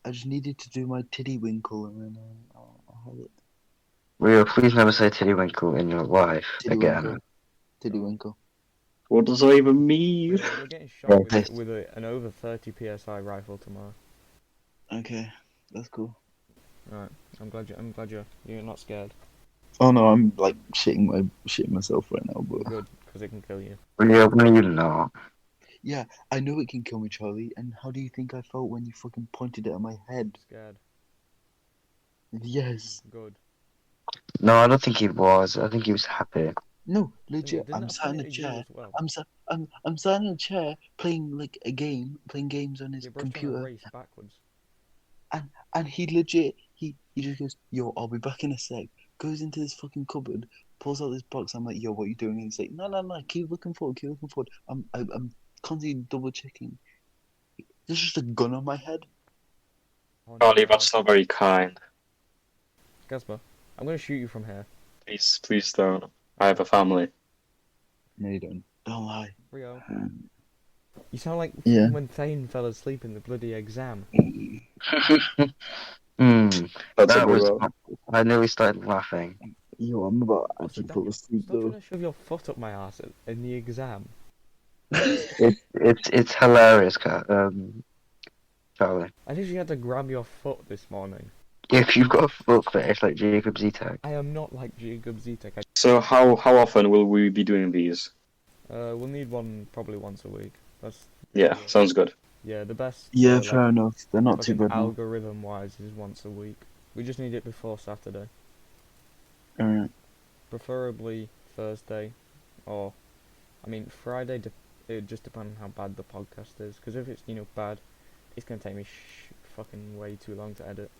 I just needed to do my titty winkle and then I'll have it. Rio, please never say Tiddlywinkle in your life Titty again. winkle. Titty winkle. What does that even mean? We're getting shot Yeah, with an over 30 PSI rifle tomorrow. Okay, that's cool. Alright, I'm glad you're not scared. Oh no, I'm like shitting myself right now, bro. Good, because it can kill you. Rio, no, you're not. Yeah, I know it can kill me, Charlie. And how do you think I felt when you fucking pointed it at my head? Scared. Yes. Good. No, I don't think he was. I think he was happy. No, legit. Didn't I'm that sat in point a at you chair. as well? I'm sat in a chair playing like a game, playing games on his Your bro's trying to computer, race backwards. and he legit he just goes, "Yo, I'll be back in a sec." Goes into this fucking cupboard, pulls out this box. I'm like, "Yo, what are you doing?" And he's like, "No, keep looking forward, keep looking forward." I'm constantly double checking. There's just a gun on my head. Oh, Charlie, no. that's not very kind. Gasper, I'm gonna shoot you from here. Please don't. I have a family. No, you don't. Don't lie. Rio, you sound like Yeah. when Thane fell asleep in the bloody exam. That's That a was. good one. I nearly started laughing. Yo, I'm about to Also, actually fall Daniel, asleep stop trying though. to shove your foot up my ass in the exam. It's hilarious, Kat. Charlie. I literally had to grab your foot this morning. If you've got a foot fetish like Jacob Z-Tech. I am not like Jacob Zitek. So how often will we be doing these? We'll need one probably once a week. That's Yeah, sounds good. yeah, the best. Yeah, like, fair enough. They're not too fucking bad. now. algorithm wise is once a week. We just need it before Saturday, Alright. preferably Thursday, or I mean Friday. It just depends on how bad the podcast is. Because if it's bad, it's gonna take me fucking way too long to edit.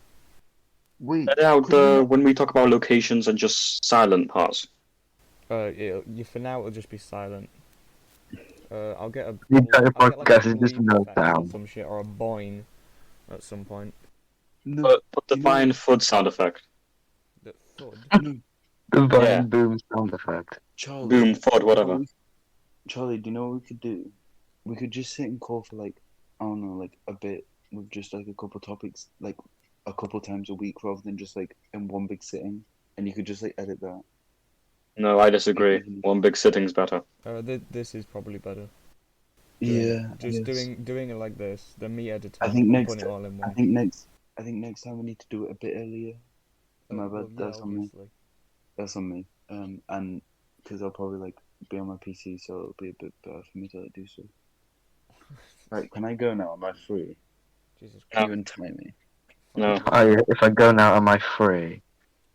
Wait, Edit out could we- when we talk about locations and just silent parts. For now it'll just be silent. I'll get a. The entire I'll get, like, a podcast is just bleep no effect or sound. some shit or a boing at some point. No, Put the fine foot sound effect. The thud. no, The Vine Yeah. boom sound effect. Charlie. Boom, fud, whatever. Charlie, do you know what we could do? We could just sit and call for like, I don't know, like a bit with just like a couple topics, like a couple times a week rather than just like in one big sitting. And you could just like edit that. No, I disagree. One big sitting's better. This is probably better. Yeah. Just yes. doing it like this, then me editing. I think and next. putting it all in I one. think next time we need to do it a bit earlier. My bad. Well, yeah, That's on me. obviously. That's on me. And because I'll probably like be on my PC, so it'll be a bit better for me to like, do so. Right, can I go now? Am I free? Jesus No. Can you untie me? No. If I go now, am I free?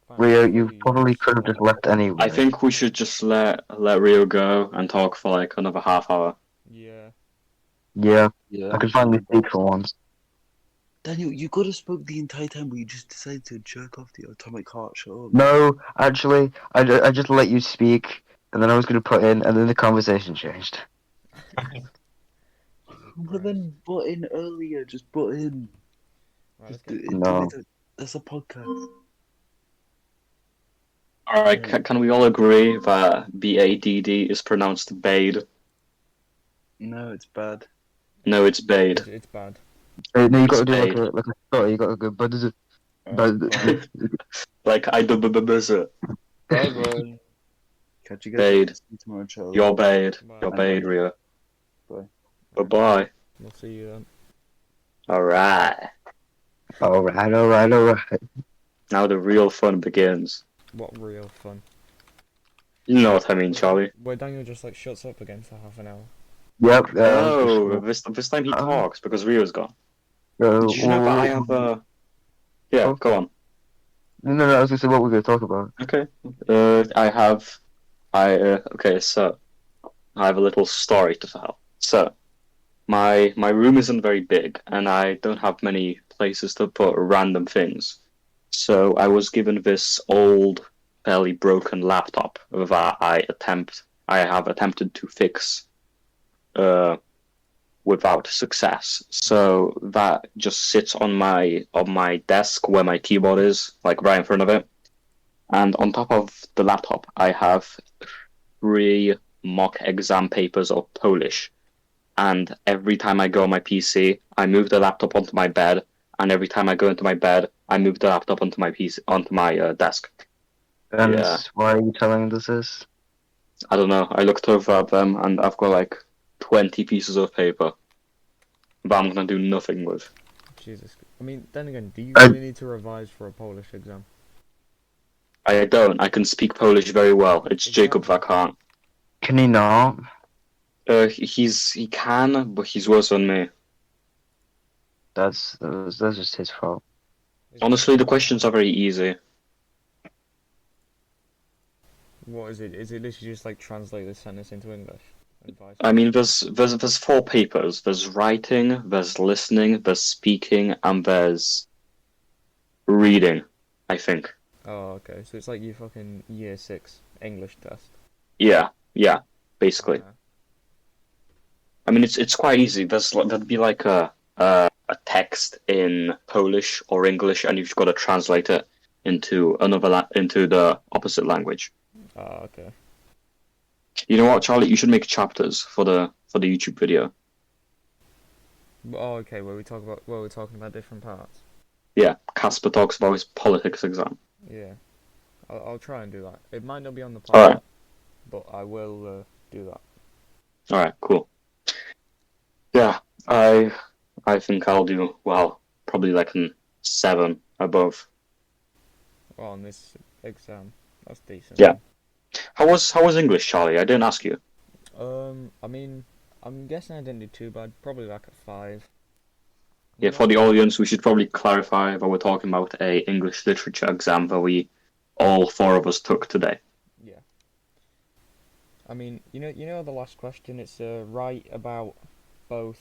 Fine, Rio, you please, probably could have just someone. left anyway. I think we should just let Rio go and talk for like another half hour. Yeah. Yeah, Yeah. I could finally speak for once. Daniel, you could have spoke the entire time, but you just decided to jerk off the atomic heart. Shut up. No, actually, I just let you speak, and then I was going to put in, and then the conversation changed. But then butt in earlier. Just butt in. Right, let's Just get No. That's a podcast. Alright, can we all agree that BADD is pronounced BADD? No, it's bad. No, it's BADD. It's bad. No, you got to It's do paid. like a story. You got to go, but is it? Alright, Like I do buzzer. bye bye. Catch you Bade. guys tomorrow, Charlie. You're BADD. Bye. You're BADD, Rio. Bye. Bye-bye. We'll see you then. Alright. All right. Now the real fun begins. What real fun. You know what I mean, Charlie. Where Daniel just like shuts up again for half an hour. Yep. No, this time he talks because Rio's gone. Did you know that I have a... Yeah, Oh. go on. No, I was gonna say what we're gonna talk about. Okay. Okay, so I have a little story to tell. So my room isn't very big and I don't have many places to put random things. So I was given this old, fairly broken laptop that I have attempted to fix without success. So that just sits on my desk where my keyboard is, like right in front of it. And on top of the laptop, I have 3 mock exam papers of Polish. And every time I go on my PC, I move the laptop onto my bed. And every time I go into my bed, I move the laptop onto my PC, onto my desk. And Yeah. why are you telling us this? I don't know. I looked over at them, and I've got like 20 pieces of paper that I'm gonna do nothing with. Jesus. I mean, then again, do you I- really need to revise for a Polish exam? I don't. I can speak Polish very well. It's Jacob that can't. Can he not? He can, but he's worse than me. That's just his fault. Honestly, the questions are very easy. What is it? Is it literally just like translate this sentence into English? Advice? I mean, there's 4 papers. There's writing, there's listening, there's speaking, and there's reading, I think. Oh, okay. So it's like your fucking year 6 English test. Yeah, basically. Okay. I mean, it's quite easy. There'd be like a text in Polish or English, and you've got to translate it into into the opposite language. Oh, okay. You know what, Charlie? You should make chapters for the YouTube video. Oh, okay. Where we're talking about different parts. Yeah, Casper talks about his politics exam. Yeah. I'll try and do that. It might not be on the podcast, Alright. but I will do that. All right, cool. Yeah, I I think I'll do well, probably like a 7 above. Well, on this exam, that's decent. Yeah. How was English, Charlie? I didn't ask you. I mean, I'm guessing I didn't do too bad. Probably like a 5. Yeah, for the audience, we should probably clarify that we're talking about a English literature exam that all 4 of us took today. Yeah. I mean, you know the last question. It's write about both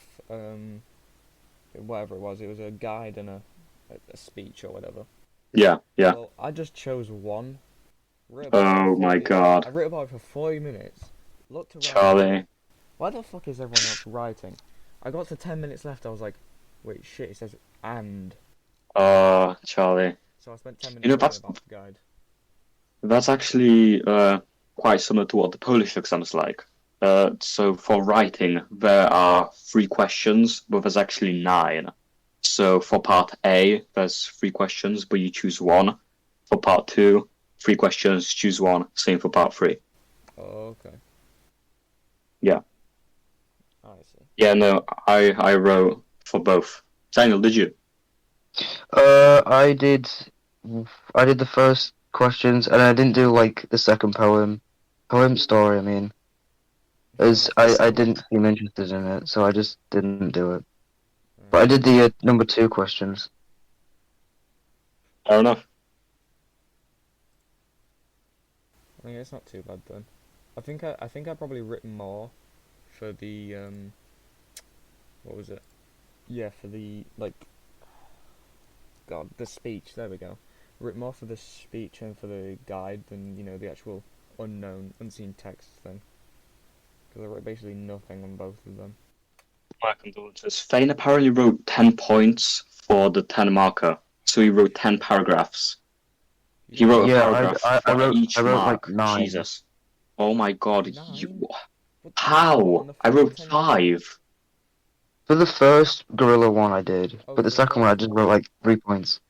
whatever it was. It was a guide and a speech or whatever. Yeah. Well, I just chose one. Wrote about it Oh for my 40 god. I wrote about it for 40 minutes. Looked around. Charlie. Why the fuck is everyone else writing? I got to 10 minutes left. I was like, wait, shit. It says and. Oh, Charlie. So I spent 10 minutes You know, writing about the guide. that's actually quite similar to what the Polish exam is like. So for writing, there are 3 questions, but there's actually 9. So for part A, there's 3 questions, but you choose 1. For part 2, 3 questions, choose 1. Same for part 3. Oh, okay. Yeah. I see. Yeah, no, I wrote for both. Daniel, did you? I did the first questions, and I didn't do like the second poem story. I mean, as I didn't seem interested in it, so I just didn't do it. But I did the number 2 questions. Fair enough. I mean, it's not too bad then. I think I probably written more for the what was it? Yeah, for the the speech. There we go. Written more for the speech and for the guide than the actual unseen text thing. Because I wrote basically nothing on both of them. My condolences. Fane apparently wrote 10 points for the 10 marker, so he wrote 10 paragraphs. He wrote a paragraph for each I wrote mark. like 9. Jesus. Oh my god. 9? What, How? on the I full wrote 10 5. For the first gorilla one, I did, Oh, but the for the second one, I first just one. wrote like 3 points.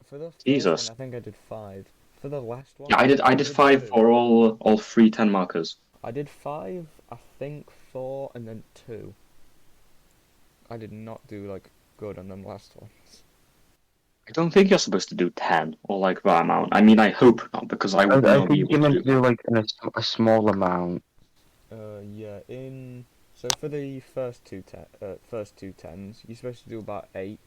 For the first Jesus. one, I think I did 5. For the last one, Yeah, I did 5 2. for all 3 10 markers. I did 5, I think 4, and then 2. I did not do good on them last ones. I don't think you're supposed to do 10 or like that amount. I mean, I hope not, because I would I not be think able you to meant do to do that. like a small amount. Yeah, so for the first two tens, you're supposed to do about 8,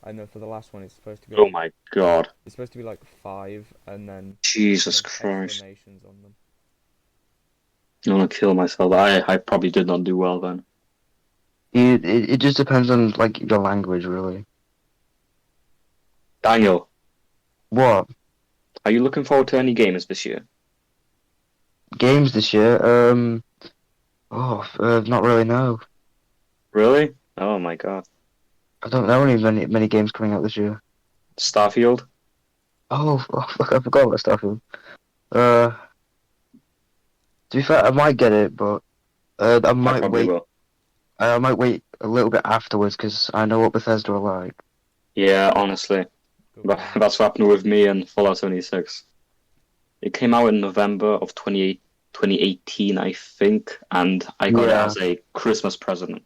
and then for the last one, it's supposed to be Oh my god. it's supposed to be 5, and then Jesus have Christ. explanations on them. I'm gonna kill myself. I probably did not do well then. It just depends on like your language, really. Daniel, What are you looking forward to any games this year? games this year? Not really. No, Really? Oh my god. I don't know any many games coming out this year. Starfield? Oh, fuck, I forgot about Starfield. To be fair, I might get it, but I I might probably wait. will. I might wait a little bit afterwards because I know what Bethesda are like. Yeah, honestly. Good point. That's what happened with me and Fallout 76. It came out in November of 2018, I think, and I got it Yeah. as a Christmas present.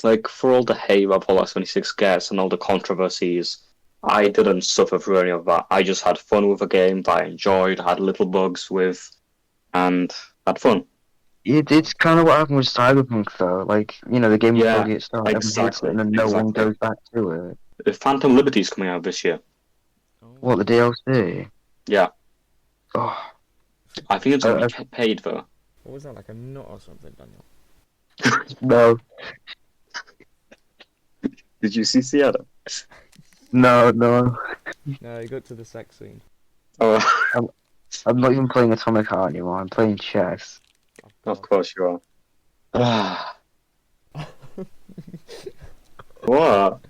Like, for all the hate that Fallout 76 gets and all the controversies, I didn't suffer through any of that. I just had fun with the game that I enjoyed, had little bugs with, and had fun. It's kind of what happened with Cyberpunk, though. Like, the game was Yeah, buggy at start, everyone hates it, and then no one exactly. goes back to it. Phantom Liberty is coming out this year. Oh, What, the DLC? Yeah, Oh, I think it's going to be paid, though. what was that, like a nut or something, Daniel? no. Did you see Seattle? No. No, you got to the sex scene. Oh, I'm not even playing Atomic Heart anymore, I'm playing chess. of course you are. What?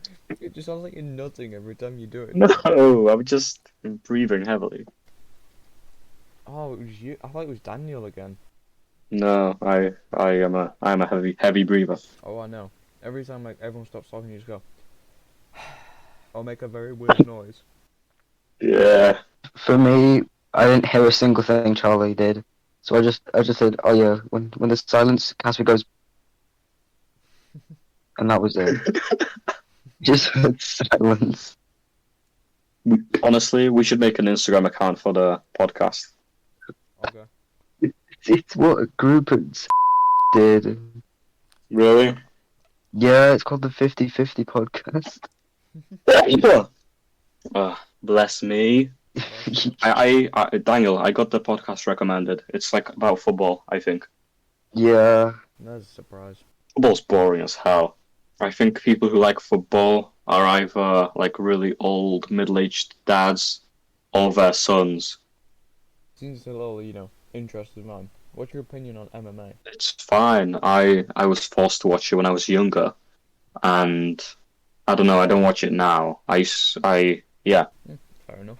It just sounds like you're nutting every time you do it. No, I'm just breathing heavily. Oh, it was you. I thought it was Daniel again. No, I am a heavy breather. Oh, I know. Every time everyone stops talking, you just go. I'll make a very weird noise. Yeah. For me, I didn't hear a single thing Charlie did. So I just said, oh yeah, when the silence Casper goes, and that was it. Just heard silence. Honestly, we should make an Instagram account for the podcast. Okay. It's what a group did. Really? Yeah, it's called the 50/50 podcast. Bless me. Daniel, I got the podcast recommended. It's like about football, I think. Yeah, That's a surprise. Football's boring as hell. I think people who like football are either like really old, middle-aged dads or their sons. Seems a little, interested man. What's your opinion on MMA? It's fine. I was forced to watch it when I was younger, and I don't know. I don't watch it now. Yeah. Fair enough.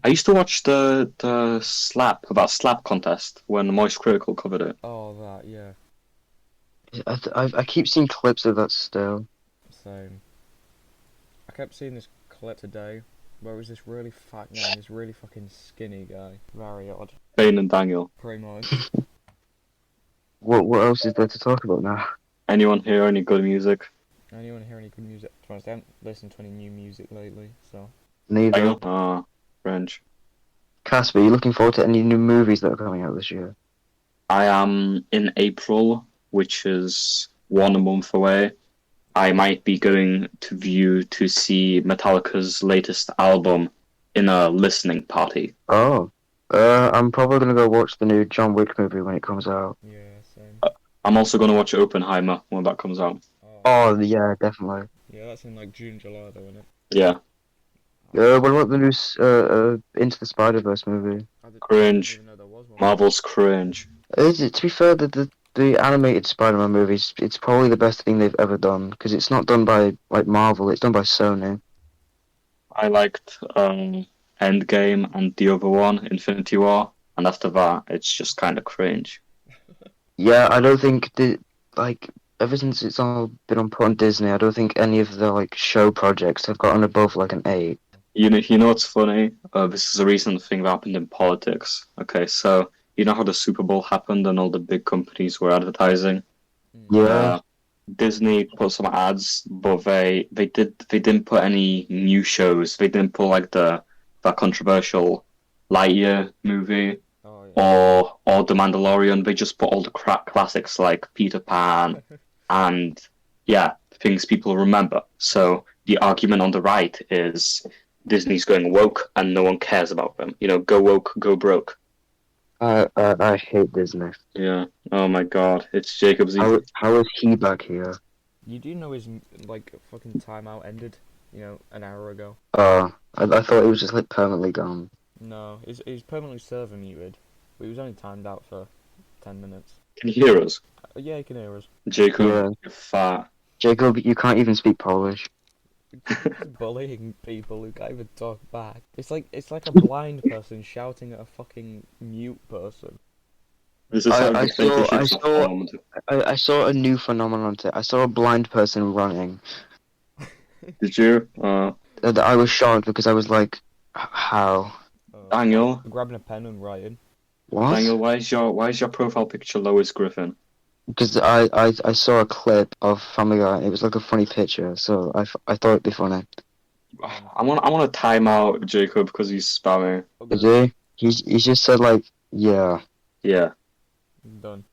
I used to watch the slap contest when Moist Critical covered it. Oh, that, yeah. I keep seeing clips of that still. Same. I kept seeing this clip today where it was this really fat guy and this really fucking skinny guy. Very odd. Bane and Daniel. Pretty much. What else is there to talk about now? Anyone hear any good music? Anyone hear any good music? To be honest, I haven't listened to any new music lately, so. Neither. Daniel? French. Casper, you looking forward to any new movies that are coming out this year? I am in April, which is 1 month away. I might be going to View to see Metallica's latest album in a listening party. Oh. I'm probably gonna go watch the new John Wick movie when it comes out. Yeah, same. I'm also going to watch Oppenheimer when that comes out. Oh, yeah, definitely. Yeah, that's in like June, July though, isn't it? Yeah. What about the new Into the Spider-Verse movie? Cringe. Didn't even know there was one. Marvel's cringe. To be fair, the animated Spider-Man movies, it's probably the best thing they've ever done, because it's not done by, like, Marvel, it's done by Sony. I liked Endgame and the other one, Infinity War, and after that, it's just kind of cringe. Yeah, I don't think, ever since it's all been put on Disney, I don't think any of the, like, show projects have gotten above, like, an 8. You know what's funny? This is a recent thing that happened in politics. Okay, so you know how the Super Bowl happened and all the big companies were advertising? Yeah. Disney put some ads, but they didn't put any new shows. They didn't put like that controversial Lightyear movie Oh, yeah. or The Mandalorian. They just put all the classics like Peter Pan and things people remember. So the argument on the right is Disney's going woke and no one cares about them. Go woke, go broke. I hate Disney. Yeah. Oh my God, it's Jacob's. How is he back here? You do know his like fucking timeout ended, an hour ago. I thought it was just like permanently gone. No, he's permanently server muted. But he was only timed out for 10 minutes. Can you hear us? Yeah, you can hear us. Jacob, Yeah. you're fat. Jacob, you can't even speak Polish. Bullying people who can't even talk back. It's like a blind person shouting at a fucking mute person. This is how dictatorships are formed. I saw a new phenomenon today. I saw a blind person running. Did you? I was shocked because I was like, how? Daniel? Grabbing a pen and writing. What? Daniel, why is your profile picture Lois Griffin? Because I saw a clip of Family Guy. It was like a funny picture, so I thought it'd be funny. I want to time out Jacob because he's spamming. Is he? He's just said like, yeah. Yeah. Done.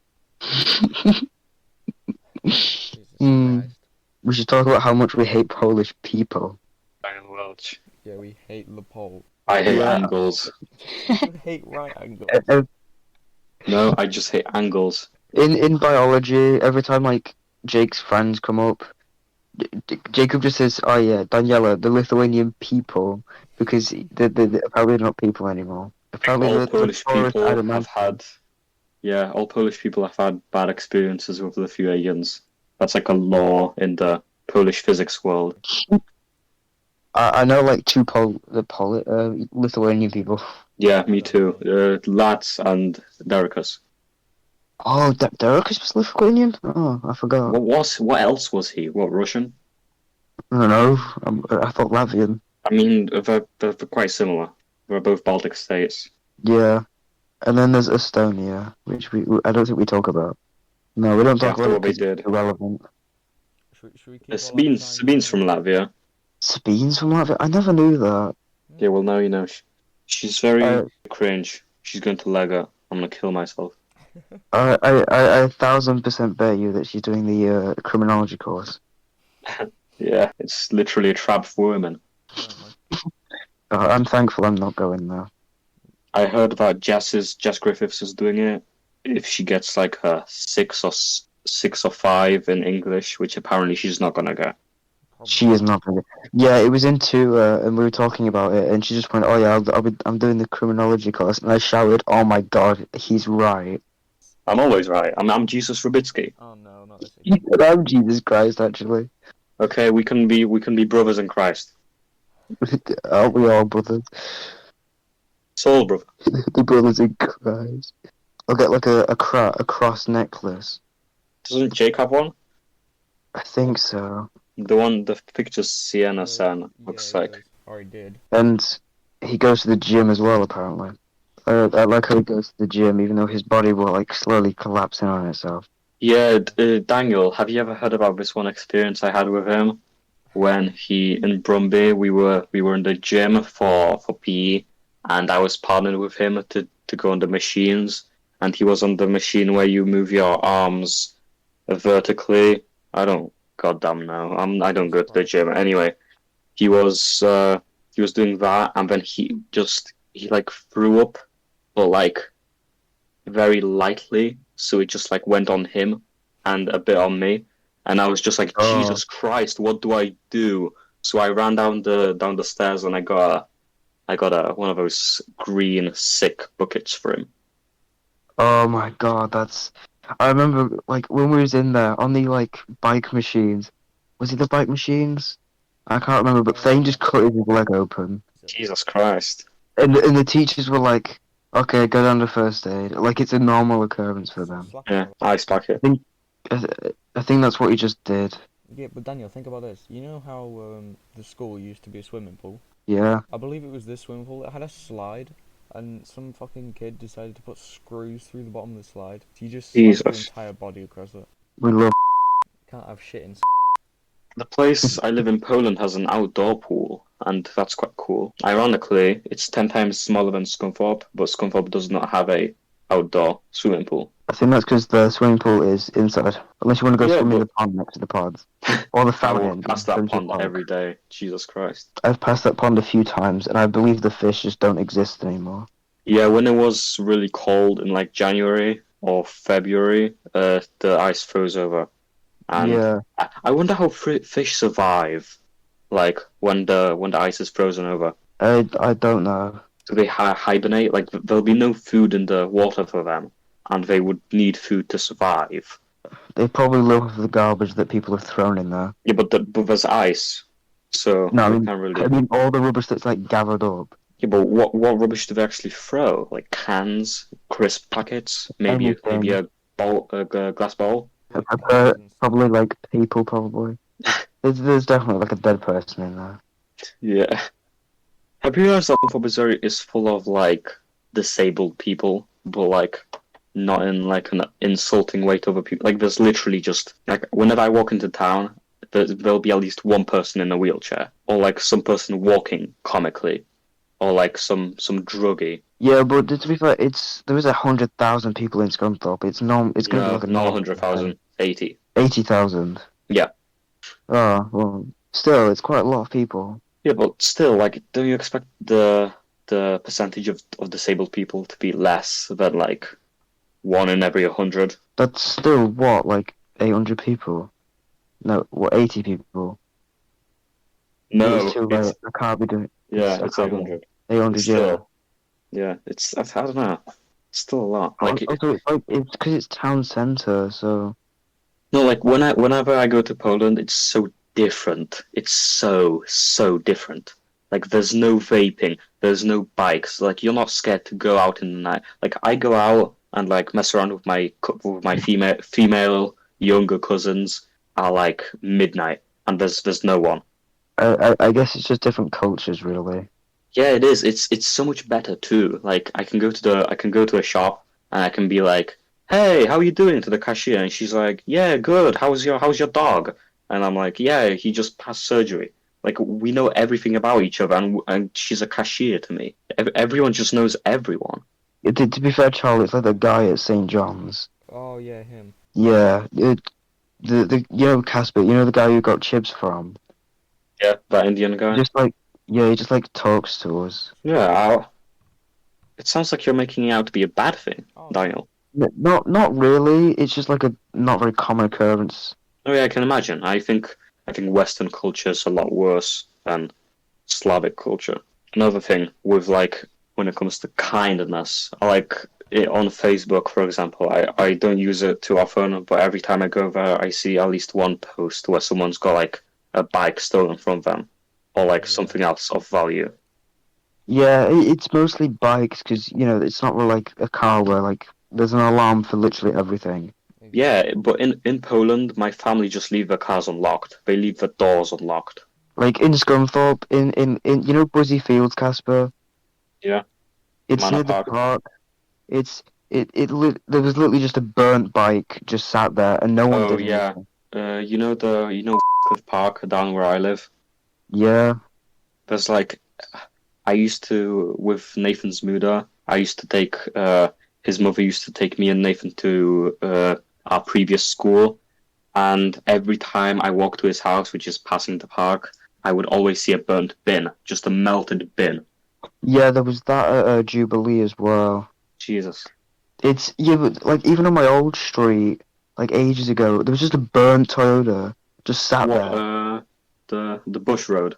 Jesus Hmm. Christ. We should talk about how much we hate Polish people. Daniel Welch. Yeah, we hate the pole. I hate Yeah. angles. We hate right angles. No, I just hate angles. In biology, every time like Jake's friends come up, Jacob just says, "Oh yeah, Daniela, the Lithuanian people," because they're apparently not people anymore. Apparently, All the Polish forest people have adamant- had. Yeah, all Polish people have had bad experiences with Lithuanians. That's like a law in the Polish physics world. I know like two Lithuanian people. Yeah, me too. Lats and Derekus. Oh, Derekus was Lithuanian. Oh, I forgot. What else was he? What, Russian? I don't know. I thought Latvian. I mean, they're quite similar. They're both Baltic states. Yeah, and then there's Estonia, which I don't think we talk about. No, we don't talk After about it what they 'cause it's did. irrelevant. Should we keep all our Sabine's from Latvia. Sabine's from Latvia? I never knew that. Yeah, well now you know. She's very Uh, cringe. She's going to Lego. I'm gonna kill myself. I 1,000% bet you that she's doing the criminology course. Yeah, it's literally a trap for women. I'm thankful I'm not going there. I heard that Jess Griffiths is doing it. If she gets like a 6 or 5 in English, which apparently she's not gonna get. She is not going to. Yeah, it was into, and we were talking about it, and she just went, "Oh yeah, I'm doing the criminology course," and I shouted, "Oh my god, he's right!" I'm always right. I'm Jesus Rubitsky. Oh no, not this. I'm Jesus Christ, actually. Okay, we can be brothers in Christ. Aren't we all brothers? Soul brother. The brothers in Christ. I'll get like a cross necklace. Doesn't Jake have one? I think so. The picture Sienna San looks like. Or he did. And he goes to the gym as well, apparently. I like how he goes to the gym, even though his body will like slowly collapse in on itself. Yeah, Daniel, have you ever heard about this one experience I had with him? When in Brumby, we were in the gym for PE, and I was partnered with him to go on the machines, and he was on the machine where you move your arms vertically. I don't goddamn know. I don't go to the gym anyway. He was doing that, and then he like threw up, but like very lightly, so it just like went on him and a bit on me, and I was just like, Jesus Christ, what do I do? So I ran down the stairs, and I got one of those green sick buckets for him. Oh my god, I remember like when we was in there on the like bike machines. Was it the bike machines? I can't remember, but Thane just cut his leg open. Jesus Christ. And the teachers were like, "Okay, go down to first aid." Like it's a normal occurrence for them. Yeah, ice packet. I think that's what he just did. Yeah, but Daniel, think about this. You know how the school used to be a swimming pool? Yeah. I believe it was this swimming pool. It had a slide, and some fucking kid decided to put screws through the bottom of the slide. He just slammed your entire body across it. We love. Can't have shit in. The place I live in Poland has an outdoor pool, and that's quite cool. Ironically, it's 10 times smaller than Scunthorpe, but Scunthorpe does not have a outdoor swimming pool. I think that's because the swimming pool is inside. Unless you want to go swim in the pond next to the pods. Or the fountain. I walk past that pond every day. Jesus Christ. I've passed that pond a few times, and I believe the fish just don't exist anymore. Yeah, when it was really cold in like January or February, the ice froze over. And yeah. I wonder how fish survive, like when the ice is frozen over. I don't know. Do they hibernate? Like there'll be no food in the water for them, and they would need food to survive. They probably live off the garbage that people have thrown in there. Yeah, but there's ice, so no, I mean all the rubbish that's like gathered up. Yeah, but what rubbish do they actually throw? Like cans, crisp packets, maybe a glass bowl. Probably like people. Probably there's definitely like a dead person in there. Yeah. Have you realized that Missouri is full of like disabled people, but like not in like an insulting way to other people? Like there's literally just like whenever I walk into town, there'll be at least one person in a wheelchair, or like some person walking comically, or like some druggie. Yeah, but to be fair, there is 100,000 people in Scunthorpe. It's gonna be like a not 100,000, 80. 80,000. Yeah. Oh well, still, it's quite a lot of people. Yeah, but still, like, don't you expect the percentage of disabled people to be less than like 1 in every 100? That's still what, like 800 people? No, what 80 people? No, I can't be doing. Yeah, it's 800. 800, yeah. Yeah, I don't know. It's still a lot. Like, it's because it's town centre, so. No, like whenever I go to Poland, it's so different. It's so different. Like there's no vaping, there's no bikes. Like you're not scared to go out in the night. Like I go out and like mess around with my female younger cousins at like midnight, and there's no one. I guess it's just different cultures, really. Yeah, it is. It's so much better too. Like I can go to a shop and I can be like, "Hey, how are you doing?" to the cashier, and she's like, "Yeah, good. How's your dog?" And I'm like, yeah, he just passed surgery. Like, we know everything about each other, and she's a cashier to me. Everyone just knows everyone. To be fair, Charlie, it's like the guy at St. John's. Oh yeah, him. Yeah, the you know Casper, you know the guy who got chips from. Yeah, that Indian guy. Just like he just like talks to us. Yeah, it sounds like you're making it out to be a bad thing, Oh, Daniel. Not really. It's just like a not very common occurrence. Oh yeah, I can imagine. I think Western culture is a lot worse than Slavic culture. Another thing with like when it comes to kindness, I like it on Facebook, for example. I don't use it too often, but every time I go there, I see at least one post where someone's got like a bike stolen from them, or like something else of value. Yeah, it's mostly bikes because you know it's not really like a car where like there's an alarm for literally everything. Yeah, but in Poland, my family just leave their cars unlocked. They leave the doors unlocked. Like in Scunthorpe, in you know Buzzy Fields, Casper. Yeah. It's Manor near the Park. park. There was literally just a burnt bike just sat there and no one Oh did yeah. anything. You know Park down where I live. Yeah. There's like, I used to with Nathan's Muda. I used to take his mother used to take me and Nathan to our previous school, and every time I walked to his house, which is passing the park, I would always see a burnt bin, just a melted bin. Yeah, there was that at Jubilee as well. Jesus. But like even on my old street, like ages ago, there was just a burnt Toyota just sat What? there. The Bush Road.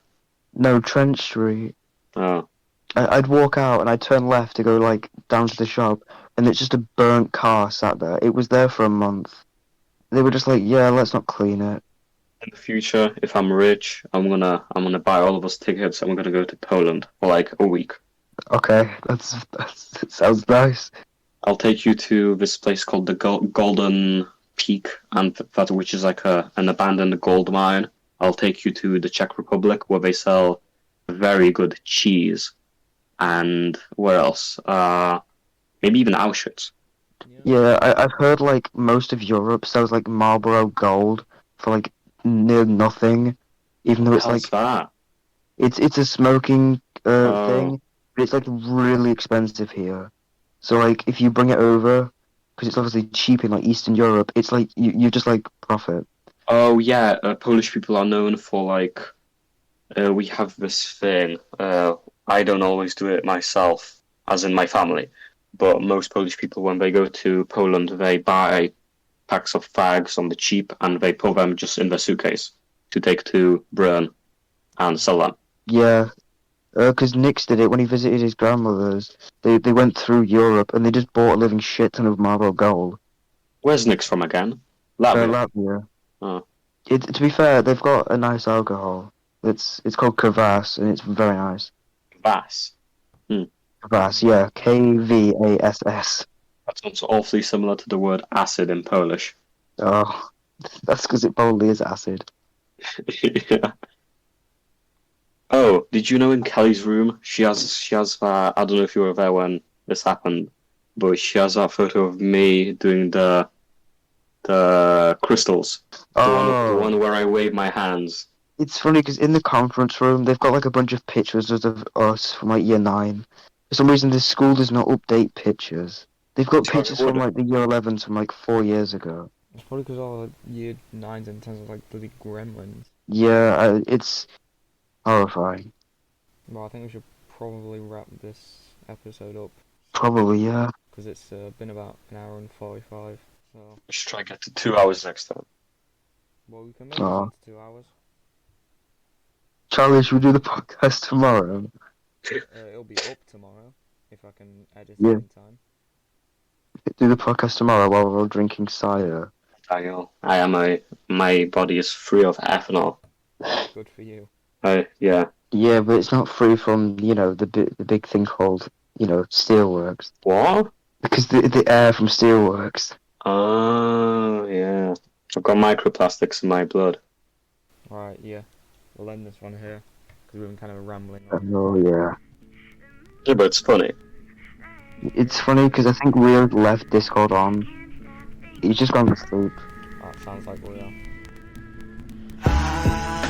No, Trent Street. Oh. I'd walk out and I'd turn left to go like down to the shop, and it's just a burnt car sat there. It was there for a month. They were just like, yeah, let's not clean it. In the future, if I'm rich, I'm gonna buy all of us tickets and we're gonna go to Poland for like a week. Okay, that sounds nice. I'll take you to this place called the Golden Peak, and that which is like an abandoned gold mine. I'll take you to the Czech Republic where they sell very good cheese, and where else? Maybe even Auschwitz. Yeah, I've heard like most of Europe sells like Marlboro Gold for like near nothing, even though it's How's like that? it's a smoking Oh. thing, but it's like really expensive here. So like if you bring it over, because it's obviously cheap in like Eastern Europe, it's like you just like profit. Oh yeah, Polish people are known for like we have this thing. I don't always do it myself, as in my family, but most Polish people, when they go to Poland, they buy packs of fags on the cheap and they put them just in their suitcase to take to Brno and sell them. Yeah, because Nix did it when he visited his grandmother's. They went through Europe and they just bought a living shit ton of Marlboro Gold. Where's Nick's from again? Latvia. Latvia. Oh. To be fair, they've got a nice alcohol. It's called Kvass and it's very nice. Kvass. Kvass, yeah, Kvass. That sounds awfully similar to the word acid in Polish. Oh, that's because it probably is acid. Yeah. Oh, did you know in Kelly's room she has I don't know if you were there when this happened, but she has that photo of me doing the crystals. The one where I wave my hands. It's funny because in the conference room they've got like a bunch of pictures of us from like year 9. For some reason, the school does not update pictures. They've got pictures from like the year 11s from like 4 years ago. It's probably because all the year 9s and 10s are like bloody gremlins. Yeah, it's horrifying. Well, I think we should probably wrap this episode up. Probably, yeah. Because it's been about an hour and 45. So. We should try to get to 2 hours next time. Well, we can make it into 2 hours. Charlie, should we do the podcast tomorrow? It'll be up tomorrow, if I can edit Yeah. it in time. Do the podcast tomorrow while we're all drinking cider. Daniel, my body is free of ethanol. Good for you. Yeah. Yeah, but it's not free from, you know, the big thing called, you know, steelworks. What? Because the air from steelworks. Oh, yeah. I've got microplastics in my blood. Alright, yeah. We'll end this one here, because we've been kind of rambling on. Oh, yeah. Yeah, but it's funny. It's funny because I think Rio left Discord on. He's just gone to sleep. That sounds like we are. I